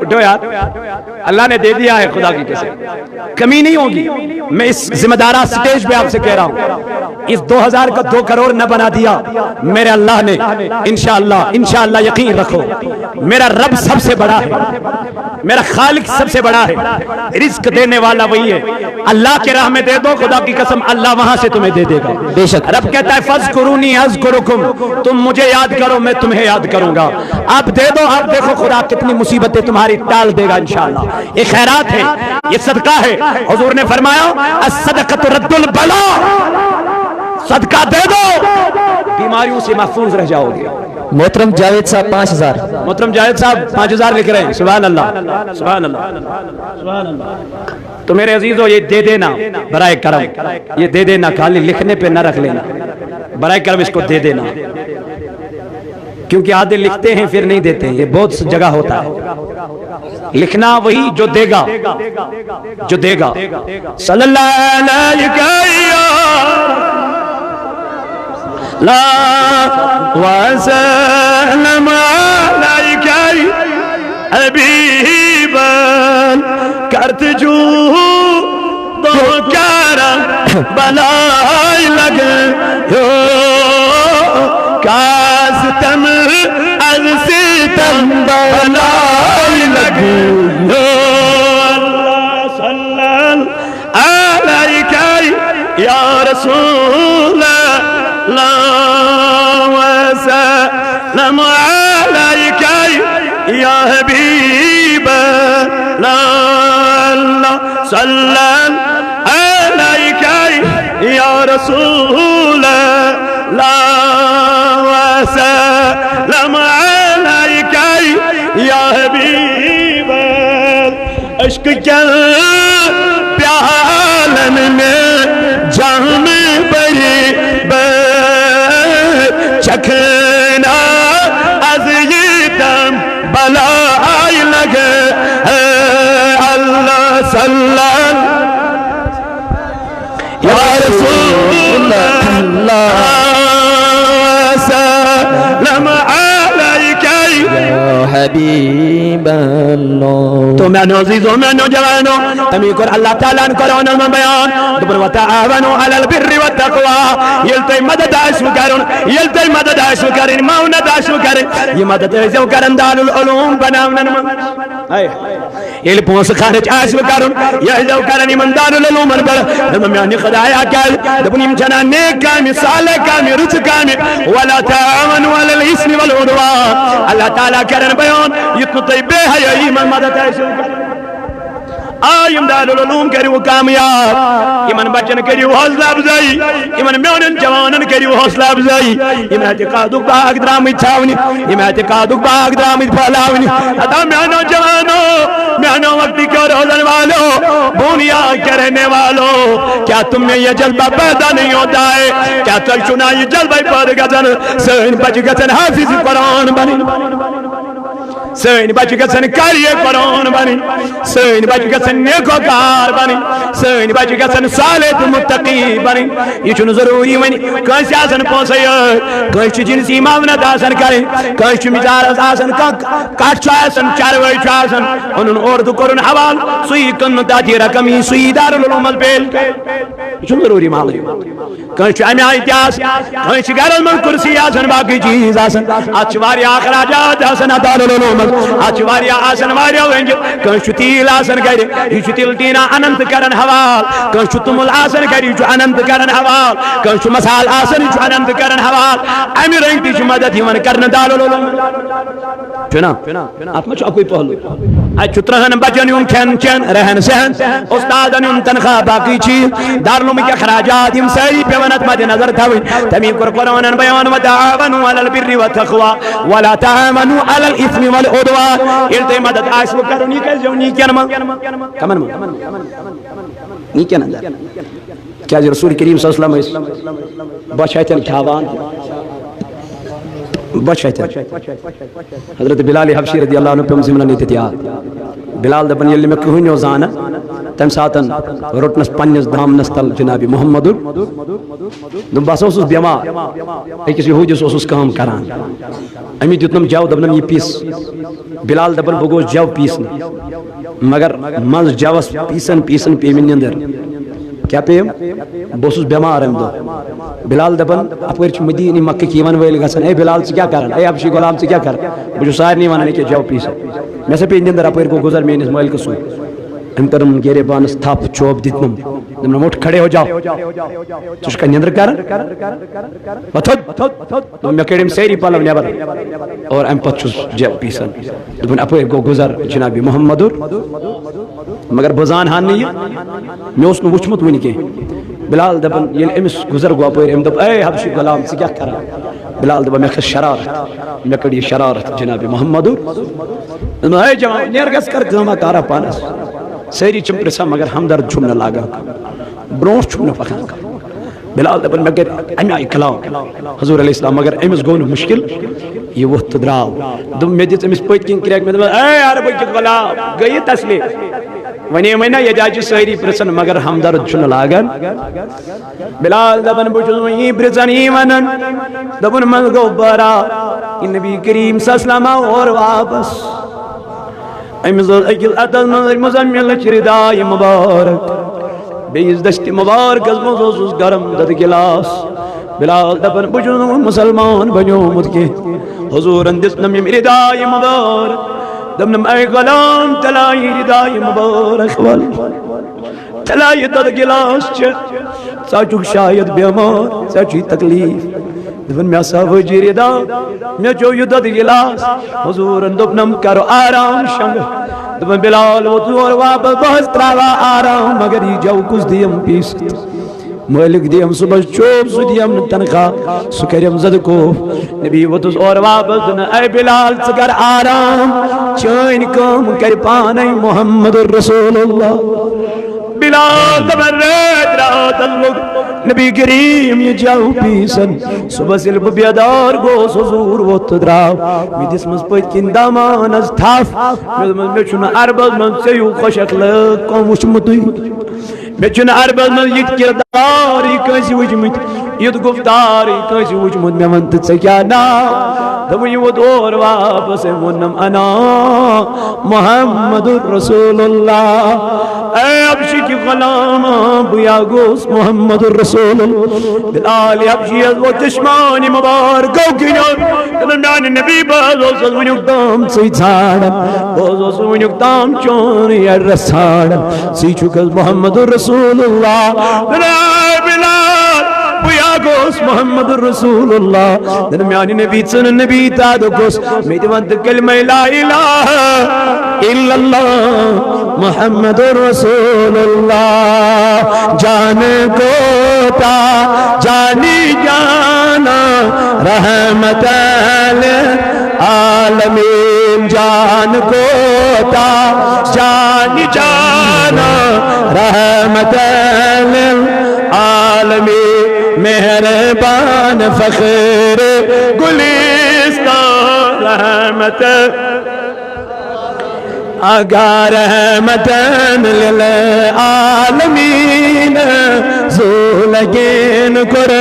اٹھو یار, اللہ نے دے دیا ہے, خدا کی قسم کمی نہیں ہوگی. میں اس ذمہ دارہ سٹیج پہ آپ سے کہہ رہا ہوں, اس 2,000 کا 2 کروڑ نہ بنا دیا میرے اللہ نے. انشاءاللہ یقین رکھو, میرا رب سب سے بڑا ہے, میرا خالق سب سے بڑا ہے. رزق دینے والا وہی ہے. اللہ کے راہ میں دے دو, خدا کی قسم اللہ وہاں سے تمہیں دے دے گا. بے شک. رب کہتا ہے فَاذْكُرُونِي أَذْكُرُكُمْ, تم مجھے یاد کرو میں تمہیں یاد کروں گا. آپ دے دو, آپ دیکھو خدا کتنی مصیبتیں تمہاری ٹال دے گا انشاءاللہ. یہ خیرات ہے, یہ صدقہ ہے. حضور نے فرمایا الصدقۃ رد البلاء, صدقہ دے دو بیماریوں سے محفوظ رہ جاؤ گے. محترم جاوید صاحب 5,000. محترم جاوید صاحب 5,000 لکھ رہے ہیں. سبحان اللہ سبحان اللہ سبحان اللہ. تو میرے عزیزو یہ دے دینا برائے کرم, یہ دے دینا, خالی لکھنے پہ نہ رکھ لینا, برائے کرم اس کو دے دینا. کیونکہ آدھے لکھتے ہیں پھر نہیں دیتے ہیں, یہ بہت جگہ ہوتا ہے. لکھنا وہی جو دے گا, جو دے گا. صلی اللہ علیہ وسلم علیکہ حبیبا کرت جو تو کرم بلائی لگے کاستم از ستم بلائی لگے. اللہ صلی اللہ علیکہ یا رسول اللہ وسلم علیکہ یا حبیب اللہ صلی اللہ علیکہ یا رسول اللہ وسلم علیکہ یا حبیب. عشق کل پیالن میں جام بری چکھنا از یہ دم بلائی لگے. اللہ صلی اللہ یا رسول اللہ سلام علیکہ حبیب اللہ. تو میں عزیزوں میں نوجوانوں تمہیں کر اللہ تعالیٰ ان قرآن میں بیان دبر وتعاونوا علی البر والتقوى یلتے مدد عشو کرن, یلتے مدد عشو کرن, ماؤنت عشو کرن, یہ مدد عشو کرن دار العلوم بناونن یہ پونس خارج عشو کرن, یہ عشو کرن من دار العلوم بر دممیانی خدایا کل دبنی مچنا نیک کامی صالح کامی رچ کامی ولا تعاونوا علی الاسم والعدوان. اللہ تعالیٰ کرن بیان یہ طیبے ہے یہ ایمان مدد عشو کرن. آئیم دار العلوم کریو کامیاب, ایمان بچن کریو حوصلہ افزائی, ایمان میونن جوانن کریو حوصلہ افزائی. ایمان اعتقادک باگ درامی چھاونی, ایمان اعتقادک باگ درامی پھلاونی. ادا میانو جوانو, میانو وقتی کو روزن والو, بونیا کرنے والو, کیا تم میں یہ جلبہ پیدا نہیں ہوتا ہے؟ کیا تل چنا یہ جلبہ پر گزن سین بچ گزن حافظ قرآن بنی, سین بچ گزن کاریے قرآن بنی, سین بچ گزن نیکوکار بنی, سین بچ گزن صالح متقی بنی. یہ چون ضروری ونی کانسی آسن پونسے کانسی جنسی معاونت آسن کریں, کانسی مجارت آسن کٹ چو آسن چاروئی چو آسن انہوں اردو کرن حوال سوئی کن تاتی رقمی سوئی دار العلوم بیل. یہ چون ضروری معلوم کانسی امی آئیتیاس کانسی گرل من کرسی آسن باقی چیز آسن اچواری آخراجات آسن دار العلوم آج واریا آسن واریا ونج کنشو تیل آسن کری یہ تیل تینا اننت کرن حوال, کنشو تمل آسن کری جو اننت کرن حوال, کنشو مسال آسن جو اننت کرن حوال. امی رنگ تیش مدد ہی من کرن دار العلوم. چنا ات مچ اکوئی پہلو ات ترہن بچن یم کھین چین رہن سہن استادن یم تنخواہ باقی چیز دارالعلوم کے اخراجات یم ساری پیونت مد نظر تھوی تمی کر قرآن بیان وتعاونوا علی البر والتقوى ولا تعاونوا علی الاثم والعدوان یہ مدد آس وہ کرو نی کہ جو نی کین کمن نی کین اندر کیا رسول کریم صلی اللہ علیہ وسلم بچائتن کھاوان بچائتن حضرت بلال حبشی رضی اللہ عنہ پہ زمنہ نیت تیار بلال دبن یلی میں کہنیو زانا تم ساتن رٹنس پنیس دامنس تل جناب محمد دم بس اوسس بیمار اکس یہودیس اوسس کام کران امی دیتنم جو دبنم یہ پیس بلال دبن بگوش جو پیسن مگر منز جوس پیسن پیمن نیندر کیا پیم بوسس بیمار ام دو بلال دبن اپر مدینہ مکہ کی ون ویل گسن اے بلال سے کیا کرن اے حبشی غلام سے کیا کرن بجو سارنی ونن کہ جو پیس میں سے پین اندر اپر کو گزر مینس مال کسو ام کرم گیرے بانس تھاپ چوب دتنم دم اٹھ کھڑے ہو جاؤ چش کا نیندر کرن وتھد تو میں کڑم سیری پالو نیبر اور ام پچس جو پیسن دم اپر کو گزر جناب محمد مگر بزان ہان نہیں میں اس نو وچمت ونی کہ بلال دبن یل امس گزر گو اپر ام دب اے حبشی غلام سے کیا کرا بلال دب میں شرارت میں کڑی شرارت جناب محمد اے جوان نرگس کر گما کارا پانس سیری چمپرسا مگر ہمدرد چھوڑنے لاگا برونش چھوڑنے پکان بلال دبن مگر امی آئی کلام حضور علیہ السلام مگر امس گون مشکل یہ وقت دراو دم میں دیت امس پویت کین کریک میں دبن اے عربی کی غلام گئی تسلی ونی منا یہ جاجی سیری پرسن مگر ہمدرد چھوڑنے لاگا بلال دبن بجل وی پرسن ایمانن دبن من گو برا نبی کریم صلی اللہ علیہ وسلم اور واپس امزل اکل اتل من مزمل چردائی مبارک بیز دشت مبارک از مزوز گرم دد گلاس بلال دبن بجن مسلمان بنیو مد کے حضور اندسنم یم ردائی مبارک دبنم اے غلام تلائی ردائی مبارک وال تلائی دد گلاس چھ ساچوک شاید بیمار ساچوی تکلیف دبن میں ساوجی ردا میں جو یدد گلاس حضور دبنم کرو آرام شنگ دبن بلال و دور واپس بہت تراوا آرام مگر یہ جو کس دیم پیست مالک دیم صبح چوب سو دیم تنخواہ سکریم زد کو نبی و تس اور واپس دن اے بلال سکر آرام چین کام کر پانے محمد رسول اللہ بلال دبن ریت رات اللوگ نبی کریم یہ جاؤ پیسن صبح سلپ بیدار گوس حضور وہ تدراو می دس مز پت کن دامان از تھاف میں چھنا عربز من سیو خوشک لکم وچمتوی میں چھنا عربز من یت کردار کنسی وچمت یت گفتار کنسی وچمت میں منت سکیا نا دمی وہ دور واپس منم انا محمد رسول اللہ اے حبشی کی غلام بیا گوس محمد رسول اللہ بلال حبشی از وہ چشمانی مبارکو کنیار دنان نبی بازو سزونیک دام سی چھاڑا بازو سزونیک دام چونی رساڑا سی چکز محمد رسول اللہ بلال بیا گوس محمد رسول اللہ درمیانی نبی چن نبی تادو گوس میدی وانت کلمہ لا الہ الا اللہ محمد رسول اللہ جان کو تا جانی جانا رحمت عالمین جان کو تا جانی جانا رحمت عالمین مہربان فخر گلستان رحمت آگا رحمتن للعالمین زولگین کر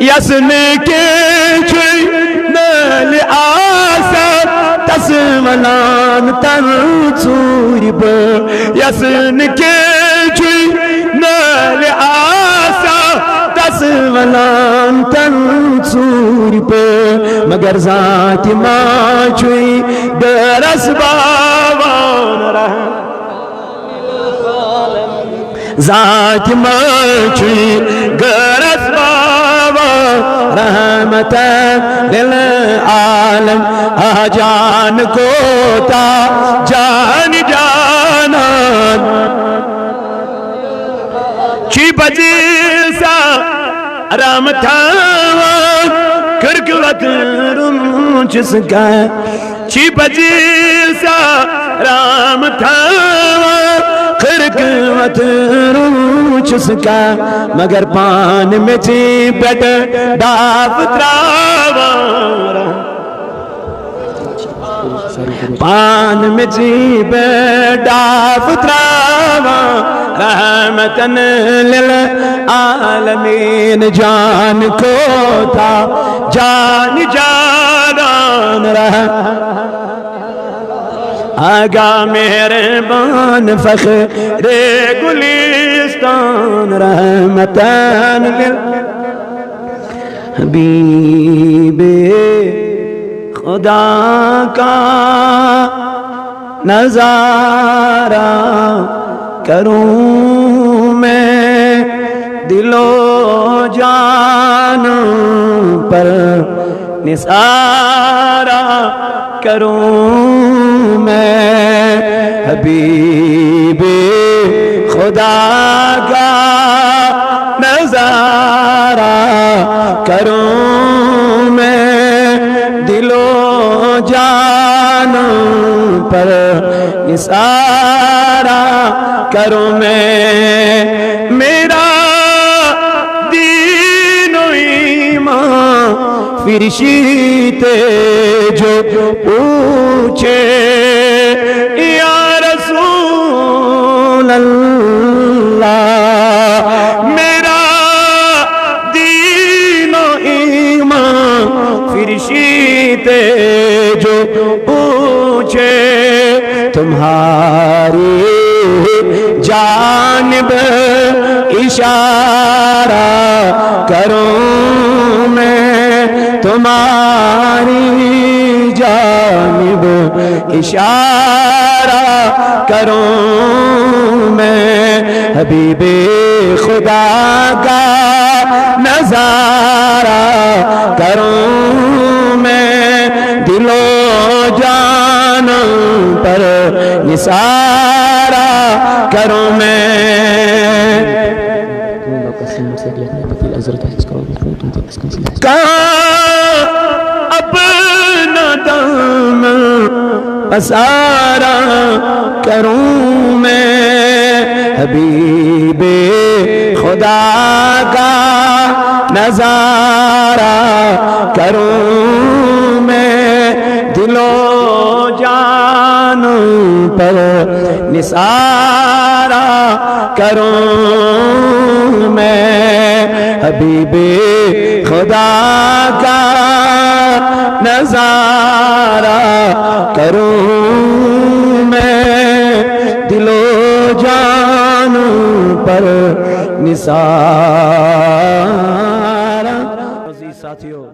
یسن کے چھوئی نل آسر تسمنان تن چوری پر یسن کے چھوئی نل آسر تسمنان تن چوری پر مگر ذات ماں چھوئی درس باوان رہا ذات ماں چھوئی درس باوان رحمت للعالم جان کو تا جان جانان چی بجی سا رام تھاوان کرکلت رم چس کا چی بجی سا رام تھاوان کرکلت رم چس کا مگر پان میں چی بیٹ ڈاپ تراوان پان میں چی بیٹ ڈاپ تراوان رحمتن للعالمین جان کو تھا جان جانان رہا آگا مہربان فخر گلستان رحمتن حبیب خدا کا نظارہ کروں میں دل و جان پر نثارہ کروں میں حبیب خدا کا نظارہ کروں میں دل و جان پر نثارہ کروں میں میرا دین و ایمان فرشتے جو پوچھے یا رسول اللہ میرا دین و ایمان فرشتے جو پوچھے تمہاری جانب اشارہ کروں میں تمہاری جانب اشارہ کروں میں حبیب خدا کا نظارہ کروں میں دل و جان پر نثارہ کروں میں کہاں اپنا دم پسارا کروں میں حبیب خدا کا نظارہ کروں میں دل و جان پر نثارہ کروں میں حبیب خدا کا نظارہ کروں میں دل و جان پر نثارہ. عزیز ساتھیوں